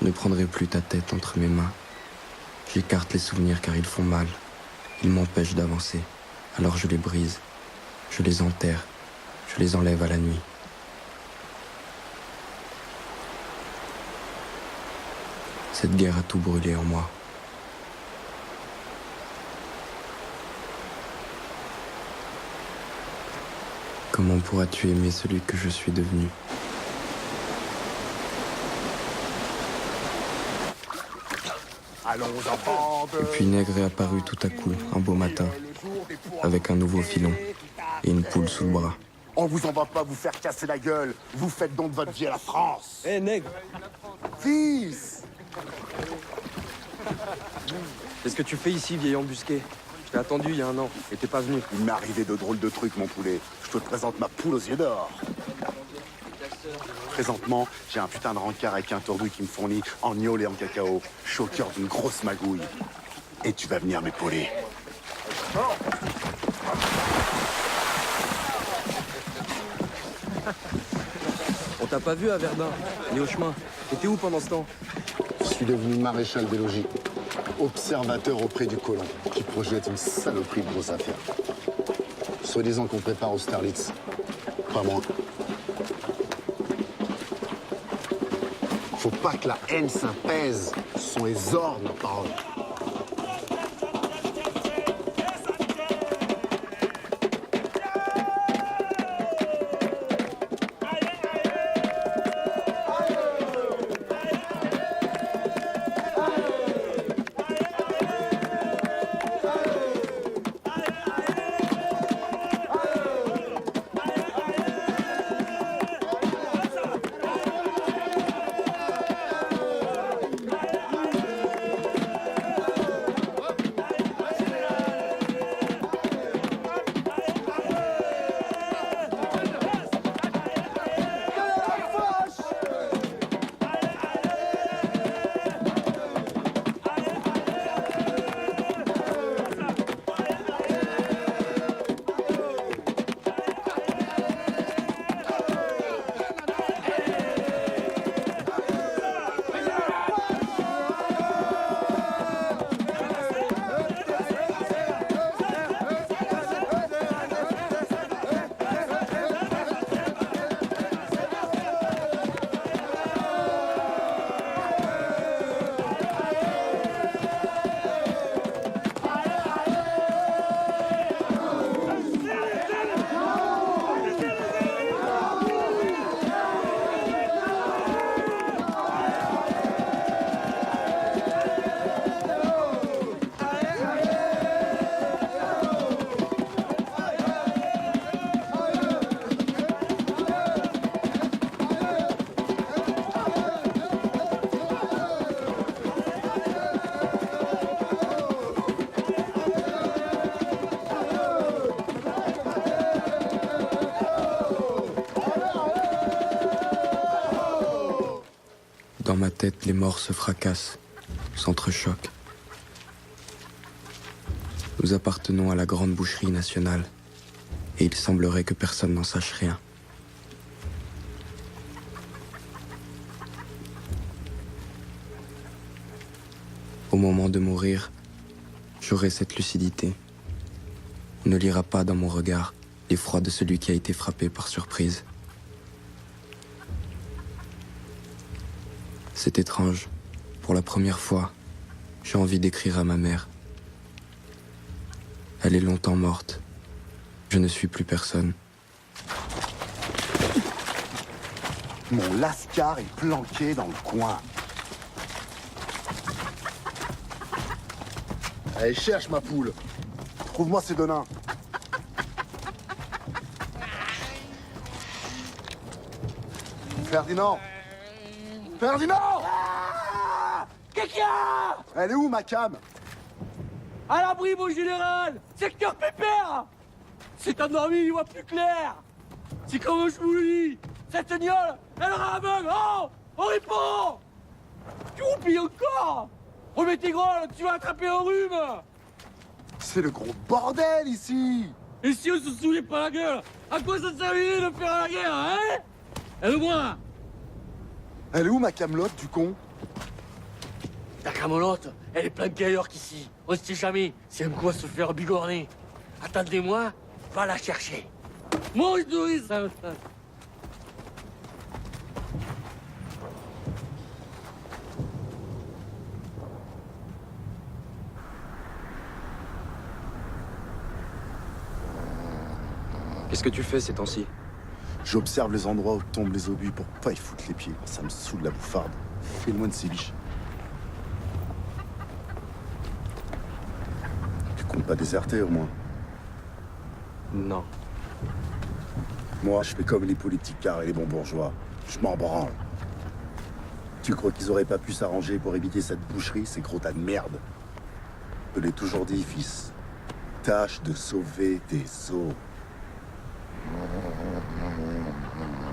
Je ne prendrai plus ta tête entre mes mains. J'écarte les souvenirs car ils font mal. Ils m'empêchent d'avancer. Alors je les brise. Je les enterre. Je les enlève à la nuit. Cette guerre a tout brûlé en moi. Comment pourras-tu aimer celui que je suis devenu? Allons, enfants de... Et puis Nègre est apparu tout à coup, un beau matin, avec un nouveau filon et une poule sous le bras. On vous en va pas vous faire casser la gueule. Vous faites donc votre vie à la France. Eh, Nègre! Fils! Qu'est-ce que tu fais ici, vieil embusqué? Je t'ai attendu il y a un an, et t'es pas venu. Il m'est arrivé de drôles de trucs, mon poulet. Je te présente ma poule aux yeux d'or. Présentement, j'ai un putain de rencard avec un tourdouille qui me fournit en gnôle et en cacao. Je suis au cœur d'une grosse magouille. Et tu vas venir m'épauler. On t'a pas vu à Verdun, ni au chemin. T'étais où pendant ce temps? Je suis devenu maréchal des logis. Observateur auprès du colon, qui projette une saloperie de grosses affaires. Soi-disant qu'on prépare Austerlitz. Pas moi. Faut pas que la haine s'apaise. Ce sont les ordres, nos paroles. Dans ma tête, les morts se fracassent. s'entrechoquent. Nous appartenons à la grande boucherie nationale, et il semblerait que personne n'en sache rien. Au moment de mourir, j'aurai cette lucidité. On ne lira pas dans mon regard l'effroi de celui qui a été frappé par surprise. C'est étrange. Pour la première fois, j'ai envie d'écrire à ma mère. Elle est longtemps morte. Je ne suis plus personne. Mon lascar est planqué dans le coin. Allez, cherche ma poule. Trouve-moi ces deux nains. Ferdinand! Ferdinand! Qu'est-ce qu'il y a? Elle est où, ma cam? À l'abri, mon général! Secteur Pépère! C'est endormi, il voit plus clair! C'est comme je vous le dis! Cette gnole, elle aura aveugle! Oh! On répond! Tu oublies encore! Remets tes grolles, tu vas attraper un rhume! C'est le gros bordel, ici! Et si on se souvient pas la gueule, à quoi ça servait de faire la guerre, hein? Aide-moi! Elle est où, ma camelote, du con? Ta camelote, elle est planquée ailleurs qu'ici. On sait jamais, c'est un coup à se faire bigorner. Attendez-moi, va la chercher. Moi, je nourris ça. Qu'est-ce que tu fais ces temps-ci? J'observe les endroits où tombent les obus pour pas y foutre les pieds. Ça me saoule la bouffarde. Fais-le-moi une sébiche. Tu comptes pas déserter, au moins? Non. Moi, je fais comme les politicards et les bons bourgeois. Je m'en branle. Tu crois qu'ils auraient pas pu s'arranger pour éviter cette boucherie, ces gros tas de merde? Je l'ai toujours dit, fils. Tâche de sauver tes os.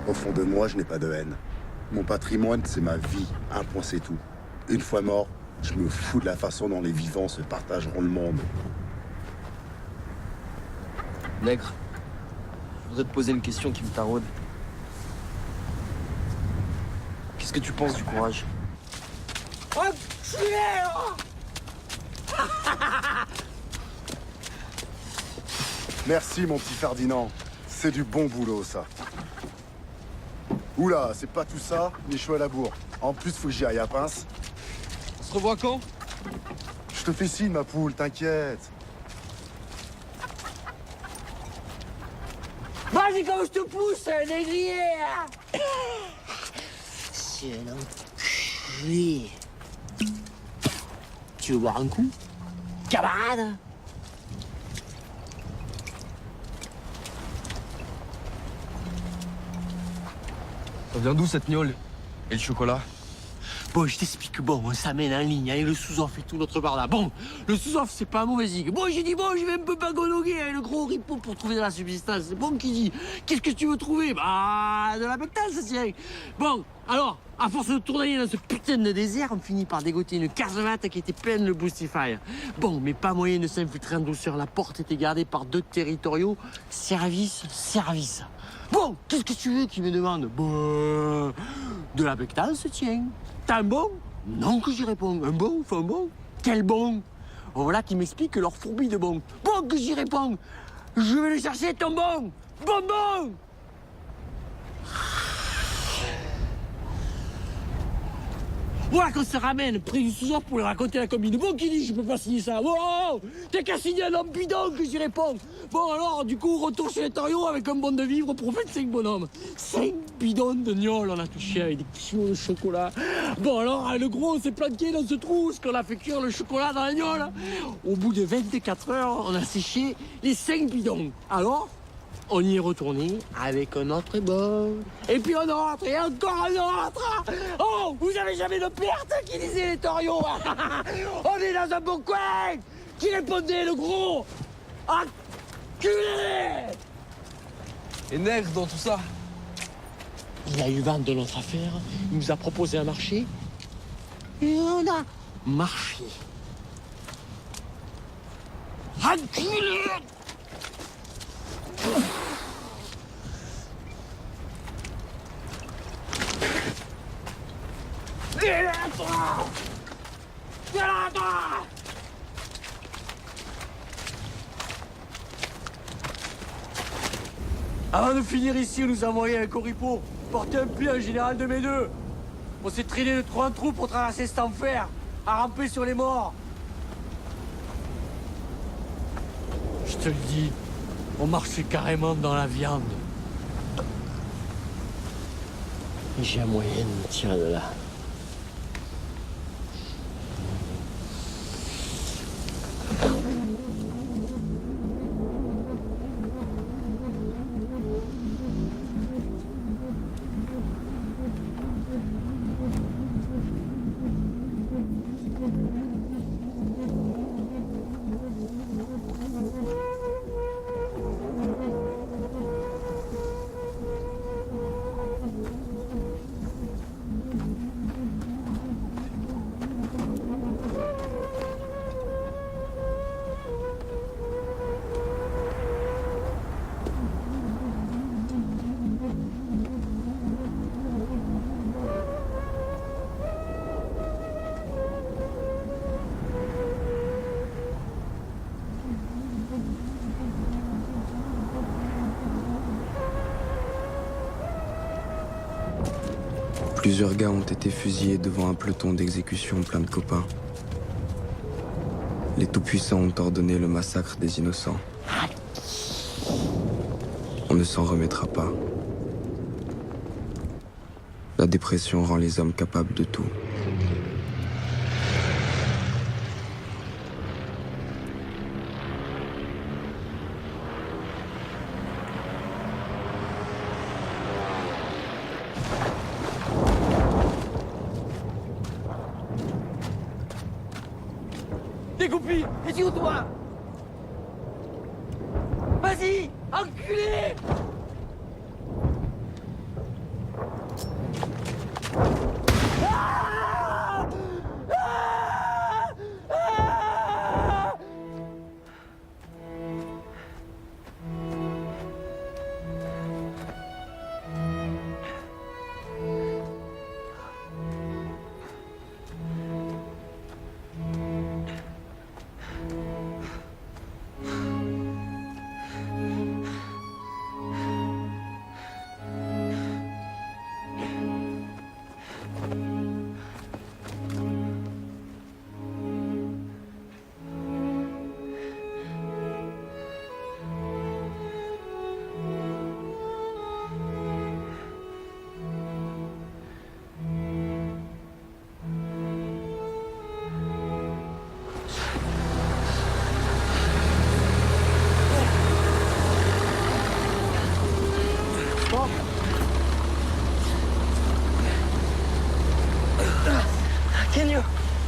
Au fond de moi, je n'ai pas de haine. Mon patrimoine, c'est ma vie. Un point, c'est tout. Une fois mort, je me fous de la façon dont les vivants se partageront le monde. Nègre, je voudrais te poser une question qui me taraude. Qu'est-ce que tu penses du courage? Merci, mon petit Ferdinand. C'est du bon boulot, ça. Oula, c'est pas tout ça, ni chaud à la bourre. En plus, faut que j'y aille à pince. On se revoit quand? Je te fais signe, ma poule, t'inquiète. Vas-y, comme je te pousse, négrier! C'est un enculé. Tu veux boire un coup? Camarade? Ça vient d'où cette gnôle? Et le chocolat? Bon, je t'explique, bon, on s'amène en ligne, avec le sous-off et tout notre barda. Bon, le sous-off, c'est pas un mauvais zig. Bon, j'ai dit, bon, je vais un peu bagonoguer avec le gros ripot pour trouver de la subsistance. C'est bon qui dit, qu'est-ce que tu veux trouver? Bah, de la bectase, tiens. Bon, alors, à force de tourner dans ce putain de désert, on finit par dégoter une casemate qui était pleine de Boostify. Bon, mais pas moyen de s'infiltrer en douceur. La porte était gardée par 2 territoriaux. Service. Bon, qu'est-ce que tu veux qu'ils me demandent? Bon, de la bectase, tiens. T'as un bon? Non que j'y réponds. Un bon? Enfin un bon? Quel bon? Oh, voilà qui m'explique leur fourbi de bon. Bon que j'y réponds. Je vais le chercher, ton bon. Bon. Voilà qu'on se ramène près du sous-off pour lui raconter la combine. Bon qui dit je peux pas signer ça. Oh, t'as qu'à signer un homme bidon que j'y réponds. Bon alors, du coup, retour chez les Torios avec un bon de vivre pour 25 bonhommes. 5 bidons de gnôle, on a touché avec des kilos de chocolat. Bon alors, le gros, on s'est planqué dans ce trou, ce qu'on a fait cuire le chocolat dans la gnôle. Au bout de 24 heures, on a séché les 5 bidons. Alors, on y est retourné avec un autre bol. Et puis un autre, et encore un autre. Oh, vous avez jamais de perte, qui disaient les Torios. On est dans un bon coin. Qui répondait, le gros? Culé! Et Nègre dans tout ça? Il a eu vent de notre affaire, il nous a proposé un marché. Et marcher. Enculé! Viens là, toi! Viens là, toi! Avant de finir ici, on nous a envoyé un corripo, porter un pli à un général de mes deux. On s'est traîné de 3 trous pour traverser cet enfer, à ramper sur les morts. Je te le dis, on marchait carrément dans la viande. J'ai un moyen de me tirer de là. Plusieurs gars ont été fusillés devant un peloton d'exécution plein de copains. Les tout-puissants ont ordonné le massacre des innocents. On ne s'en remettra pas. La dépression rend les hommes capables de tout. Dégoupille, es-tu où toi? Vas-y, enculé! Ah! Ah! Ah!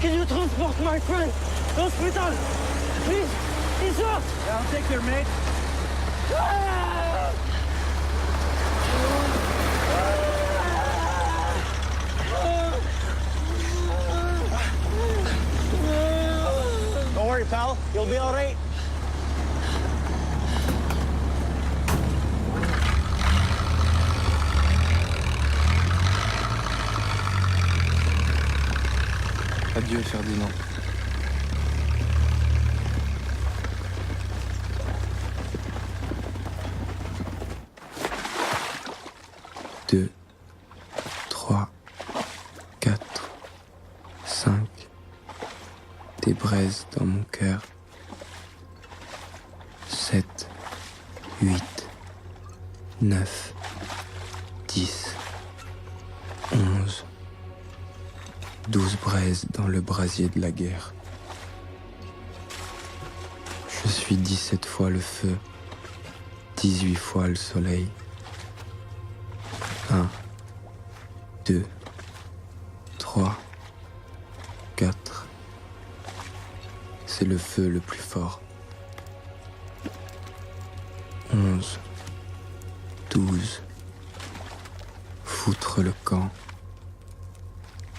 Can you transport my friend to hospital? Please, he's up! Yeah, I'll take your mate. Don't worry, pal. You'll be all right. Adieu, Ferdinand. Deux, 3, 4, 5. Des braises dans mon cœur. 7, 8, 9, 10, 11. 12 braises dans le brasier de la guerre. Je suis 17 fois le feu, 18 fois le soleil. 1, 2, 3, 4. C'est le feu le plus fort. 11, 12. Foutre le camp.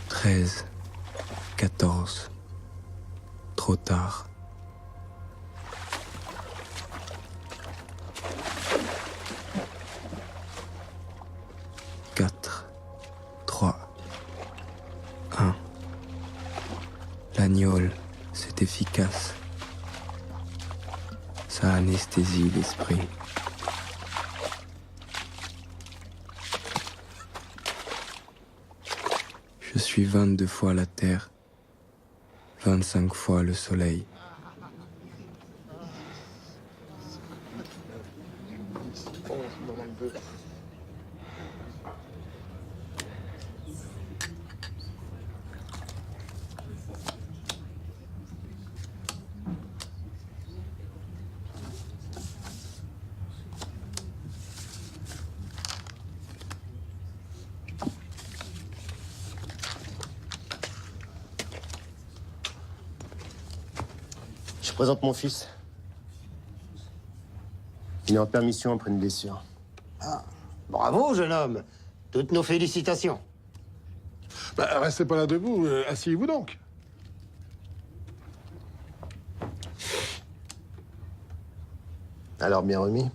13, 14, trop tard. Quatre, 3, 1. L'agnole, c'est efficace. Ça anesthésie l'esprit. Je suis 22 fois la terre, 25 fois le soleil. Je présente mon fils. Il est en permission après une blessure. Ah, bravo, jeune homme. Toutes nos félicitations. Bah, restez pas là debout, asseyez-vous donc. Alors, bien remis?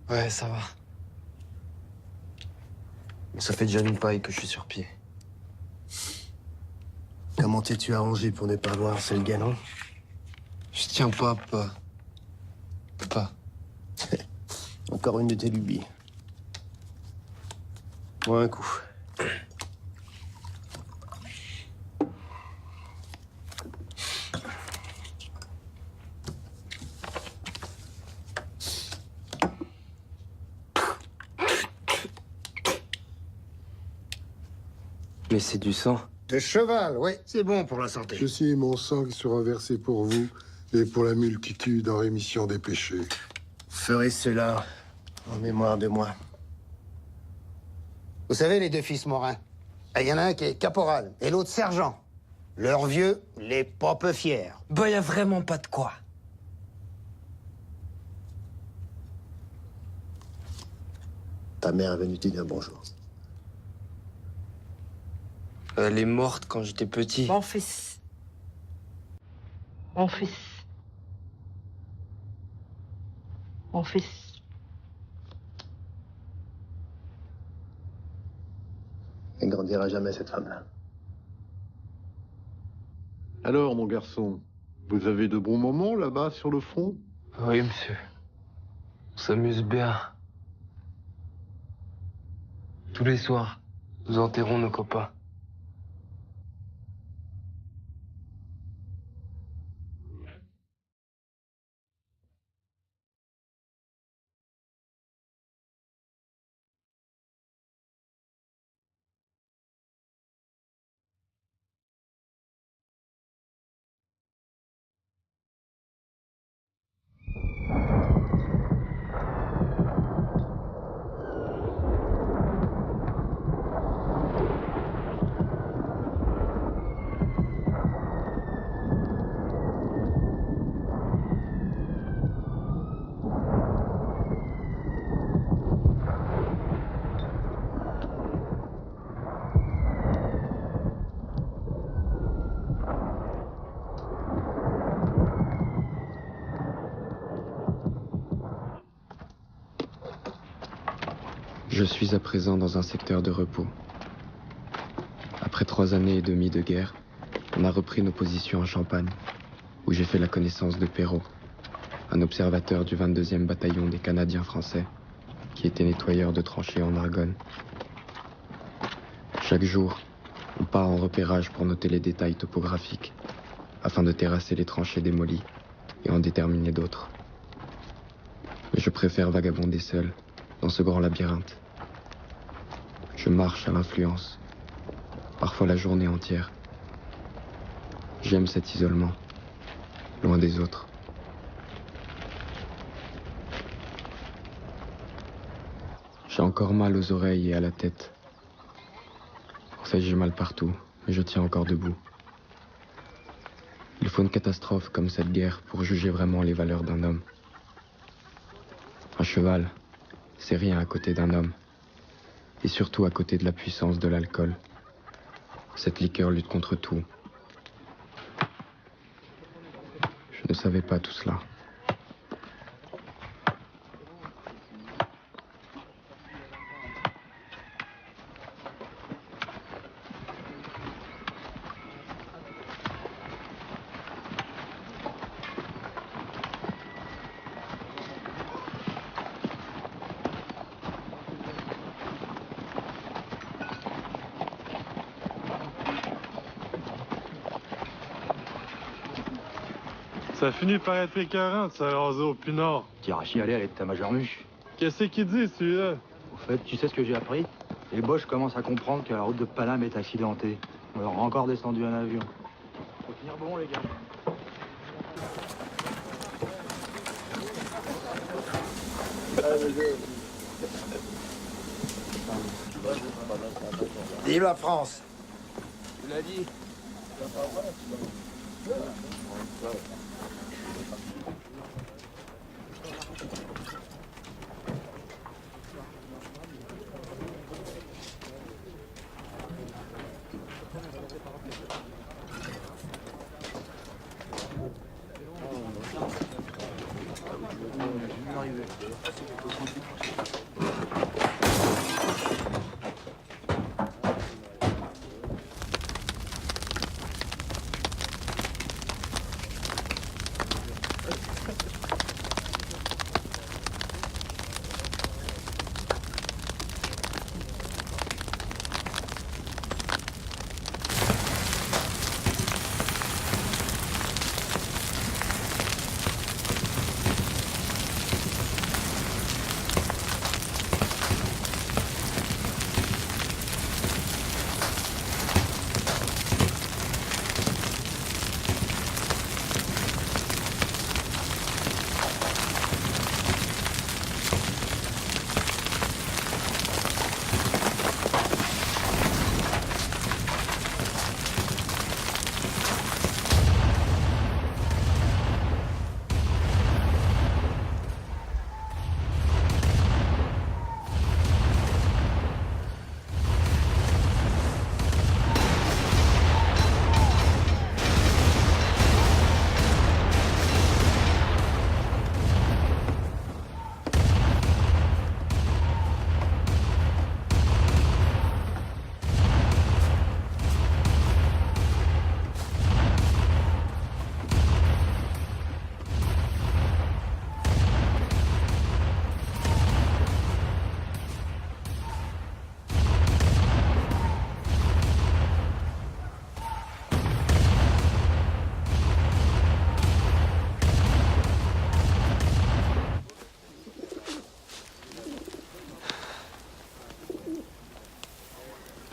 Ouais, ça va. Ça fait déjà une paille que je suis sur pied. Comment t'es-tu arrangé pour ne pas voir, c'est le galant? Je tiens pas, pas. Encore une de tes lubies. Moi, un coup. Mais c'est du sang. De cheval, oui, c'est bon pour la santé. Ceci est mon sang qui sera versé pour vous et pour la multitude en rémission des péchés. Vous ferez cela en mémoire de moi. Vous savez, les deux fils Morin, il y en a un qui est caporal et l'autre sergent. Leur vieux, les pas peu fiers. Bah, y a vraiment pas de quoi. Ta mère est venue te dire bonjour. Elle est morte quand j'étais petit. Mon fils. Mon fils. Mon fils. Elle grandira jamais, cette femme-là. Alors, mon garçon, vous avez de bons moments là-bas sur le front? Oui, monsieur. On s'amuse bien. Tous les soirs, nous enterrons nos copains. Je suis à présent dans un secteur de repos. Après 3 années et demie de guerre, on a repris nos positions en Champagne, où j'ai fait la connaissance de Perrault, un observateur du 22e bataillon des Canadiens français, qui était nettoyeur de tranchées en Argonne. Chaque jour, on part en repérage pour noter les détails topographiques, afin de terrasser les tranchées démolies et en déterminer d'autres. Mais je préfère vagabonder seul, dans ce grand labyrinthe. Je marche à l'influence, parfois la journée entière. J'aime cet isolement, loin des autres. J'ai encore mal aux oreilles et à la tête. En fait, j'ai mal partout, mais je tiens encore debout. Il faut une catastrophe comme cette guerre pour juger vraiment les valeurs d'un homme. Un cheval, c'est rien à côté d'un homme. Et surtout à côté de la puissance de l'alcool. Cette liqueur lutte contre tout. Je ne savais pas tout cela. Ça finit par être écœurant de se raser au plus nord. T'iras chialer à l'état-major Muche. Qu'est-ce qu'il dit, celui-là? Au fait, tu sais ce que j'ai appris? Les Boches commencent à comprendre que la route de Paname est accidentée. On leur a encore descendu un avion. Faut tenir bon, les gars. Vive la France! Tu l'as dit.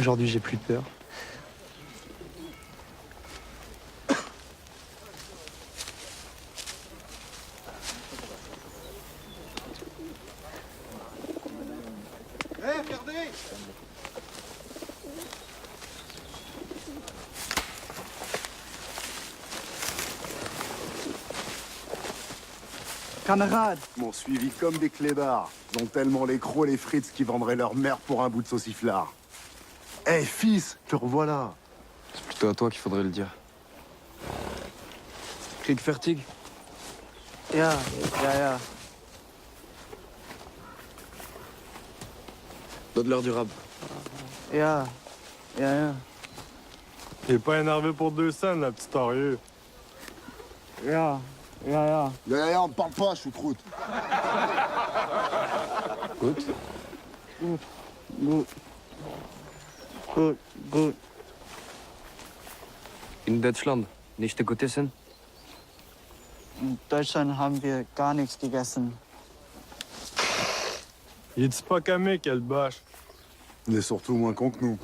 Aujourd'hui, j'ai plus peur. Hé, regardez! Camarades, M'ont suivi comme des clébards. Ils ont tellement les crocs, les frites, qui vendraient leur mère pour un bout de sauciflard. Hé, fils, te revoilà. C'est plutôt à toi qu'il faudrait le dire. Krieg fertig. ja. Donne-leur du rab. Ja. Il est pas énervé pour 2 cents, la petite orieux. Ja, on ne parle pas, choucroute. Gut. Gut. In Deutschland nicht gut essen? In Deutschland haben wir gar nichts gegessen. Il est pas camé, quelle bâche. Il est surtout moins con que nous.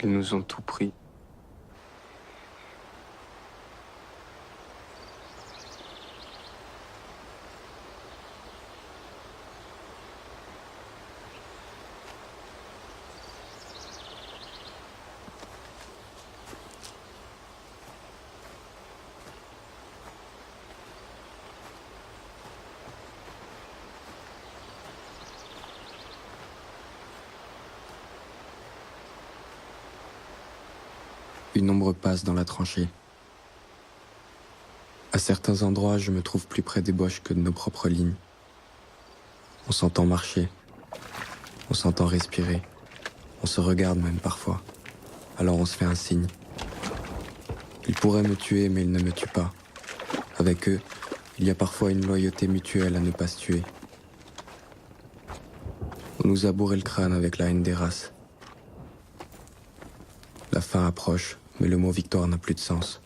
Ils nous ont tout pris. Une ombre passe dans la tranchée. À certains endroits, je me trouve plus près des Boches que de nos propres lignes. On s'entend marcher. On s'entend respirer. On se regarde même parfois. Alors on se fait un signe. Ils pourraient me tuer, mais ils ne me tuent pas. Avec eux, il y a parfois une loyauté mutuelle à ne pas se tuer. On nous a bourré le crâne avec la haine des races. La fin approche, mais le mot victoire n'a plus de sens.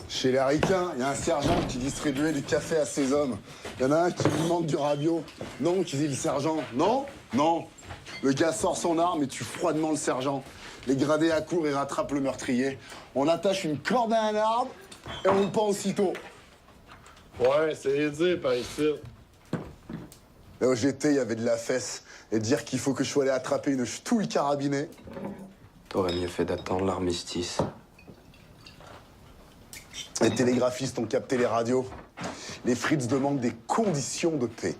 Chez les Ricains, il y a un sergent qui distribuait du café à ses hommes. Il y en a un qui lui demande du radio. Non, qui dit le sergent. Non, non. Le gars sort son arme et tue froidement le sergent. Les gradés accourent et rattrapent le meurtrier. On attache une corde à un arbre et on le pend aussitôt. Ouais, c'est dire par ici. Là où j'étais, il y avait de la fesse. Et dire qu'il faut que je sois allé attraper une ch'touille carabinée. T'aurais mieux fait d'attendre l'armistice. Les télégraphistes ont capté les radios. Les Fritz demandent des conditions de paix.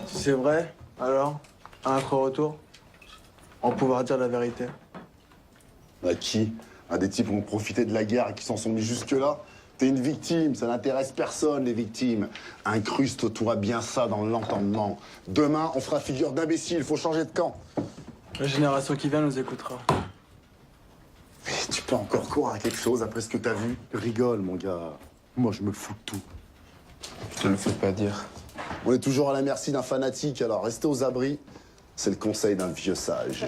Si c'est vrai, alors, à notre retour, on pourra dire la vérité. Bah qui? Un des types qui ont profité de la guerre et qui s'en sont mis jusque-là? T'es une victime, ça n'intéresse personne, les victimes. Incruste-toi bien ça dans l'entendement. Demain, on fera figure d'imbécile, faut changer de camp. La génération qui vient nous écoutera. Mais tu peux encore croire à quelque chose après ce que t'as vu? Rigole, mon gars. Moi, je me fous de tout. Je te le fais pas dire. On est toujours à la merci d'un fanatique, alors restez aux abris. C'est le conseil d'un vieux sage.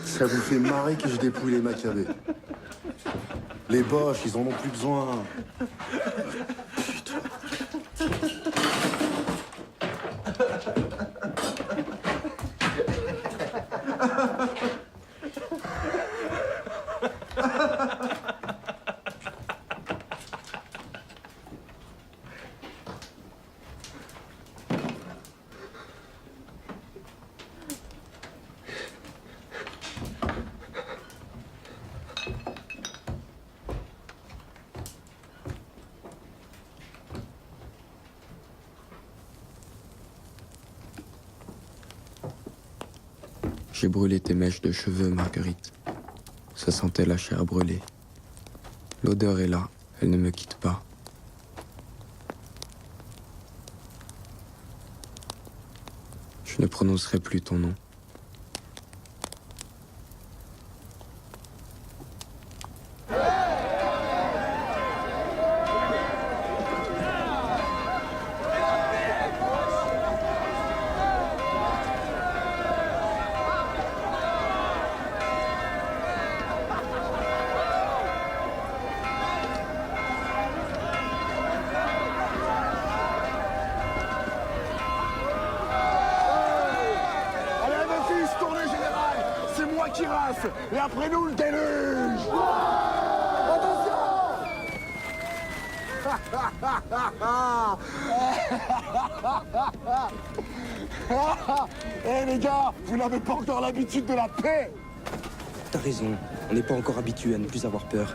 Ça vous fait marrer que je dépouille les Maccabées. Les Boches, ils en ont plus besoin. J'ai brûlé tes mèches de cheveux, Marguerite. Ça sentait la chair brûlée. L'odeur est là, elle ne me quitte pas. Je ne prononcerai plus ton nom. Allez, mes fils, tournez, général. C'est moi qui race. Et après nous, le déluge. Attention. Eh les gars, vous n'avez pas encore l'habitude de la paix. T'as raison, on n'est pas encore habitué à ne plus avoir peur.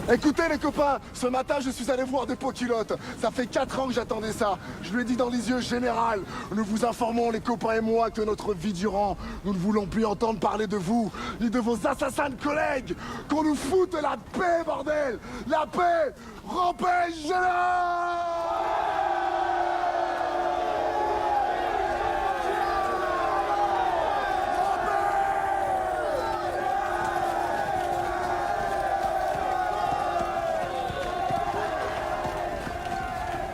Écoutez les copains, ce matin je suis allé voir des poquilotes. Ça fait 4 ans que j'attendais ça. Je lui ai dit dans les yeux, général, nous vous informons, les copains et moi, que notre vie durant, nous ne voulons plus entendre parler de vous, ni de vos assassins de collègues. Qu'on nous foute la paix, bordel. La paix. Rampage général.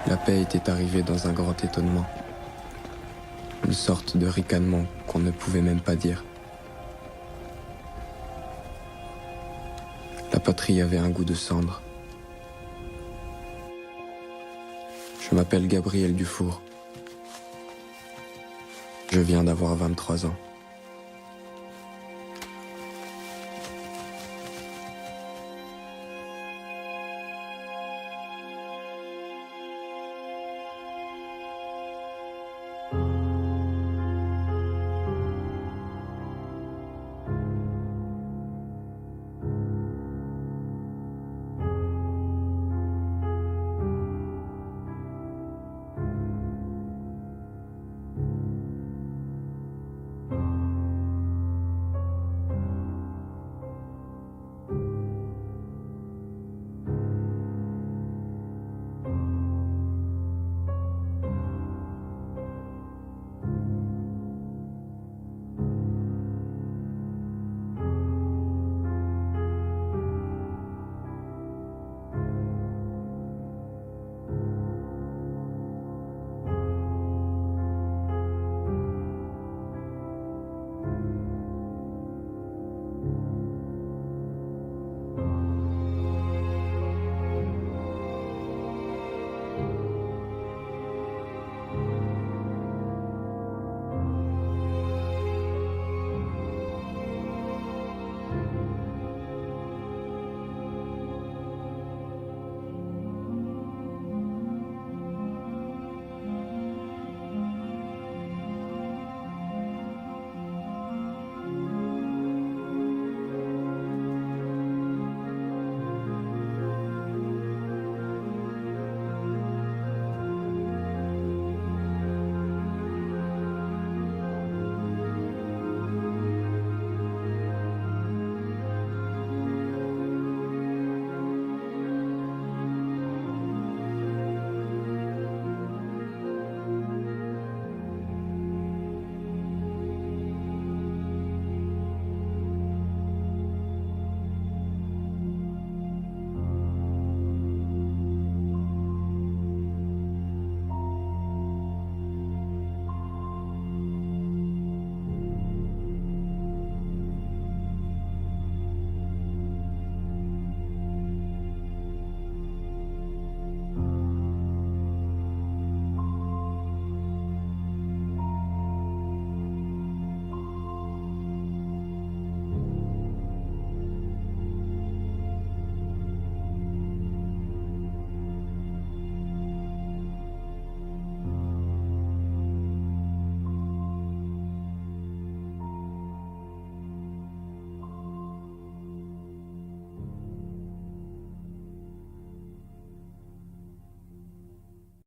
La paix était arrivée dans un grand étonnement. Une sorte de ricanement qu'on ne pouvait même pas dire. La patrie avait un goût de cendre. Je m'appelle Gabriel Dufour. Je viens d'avoir 23 ans.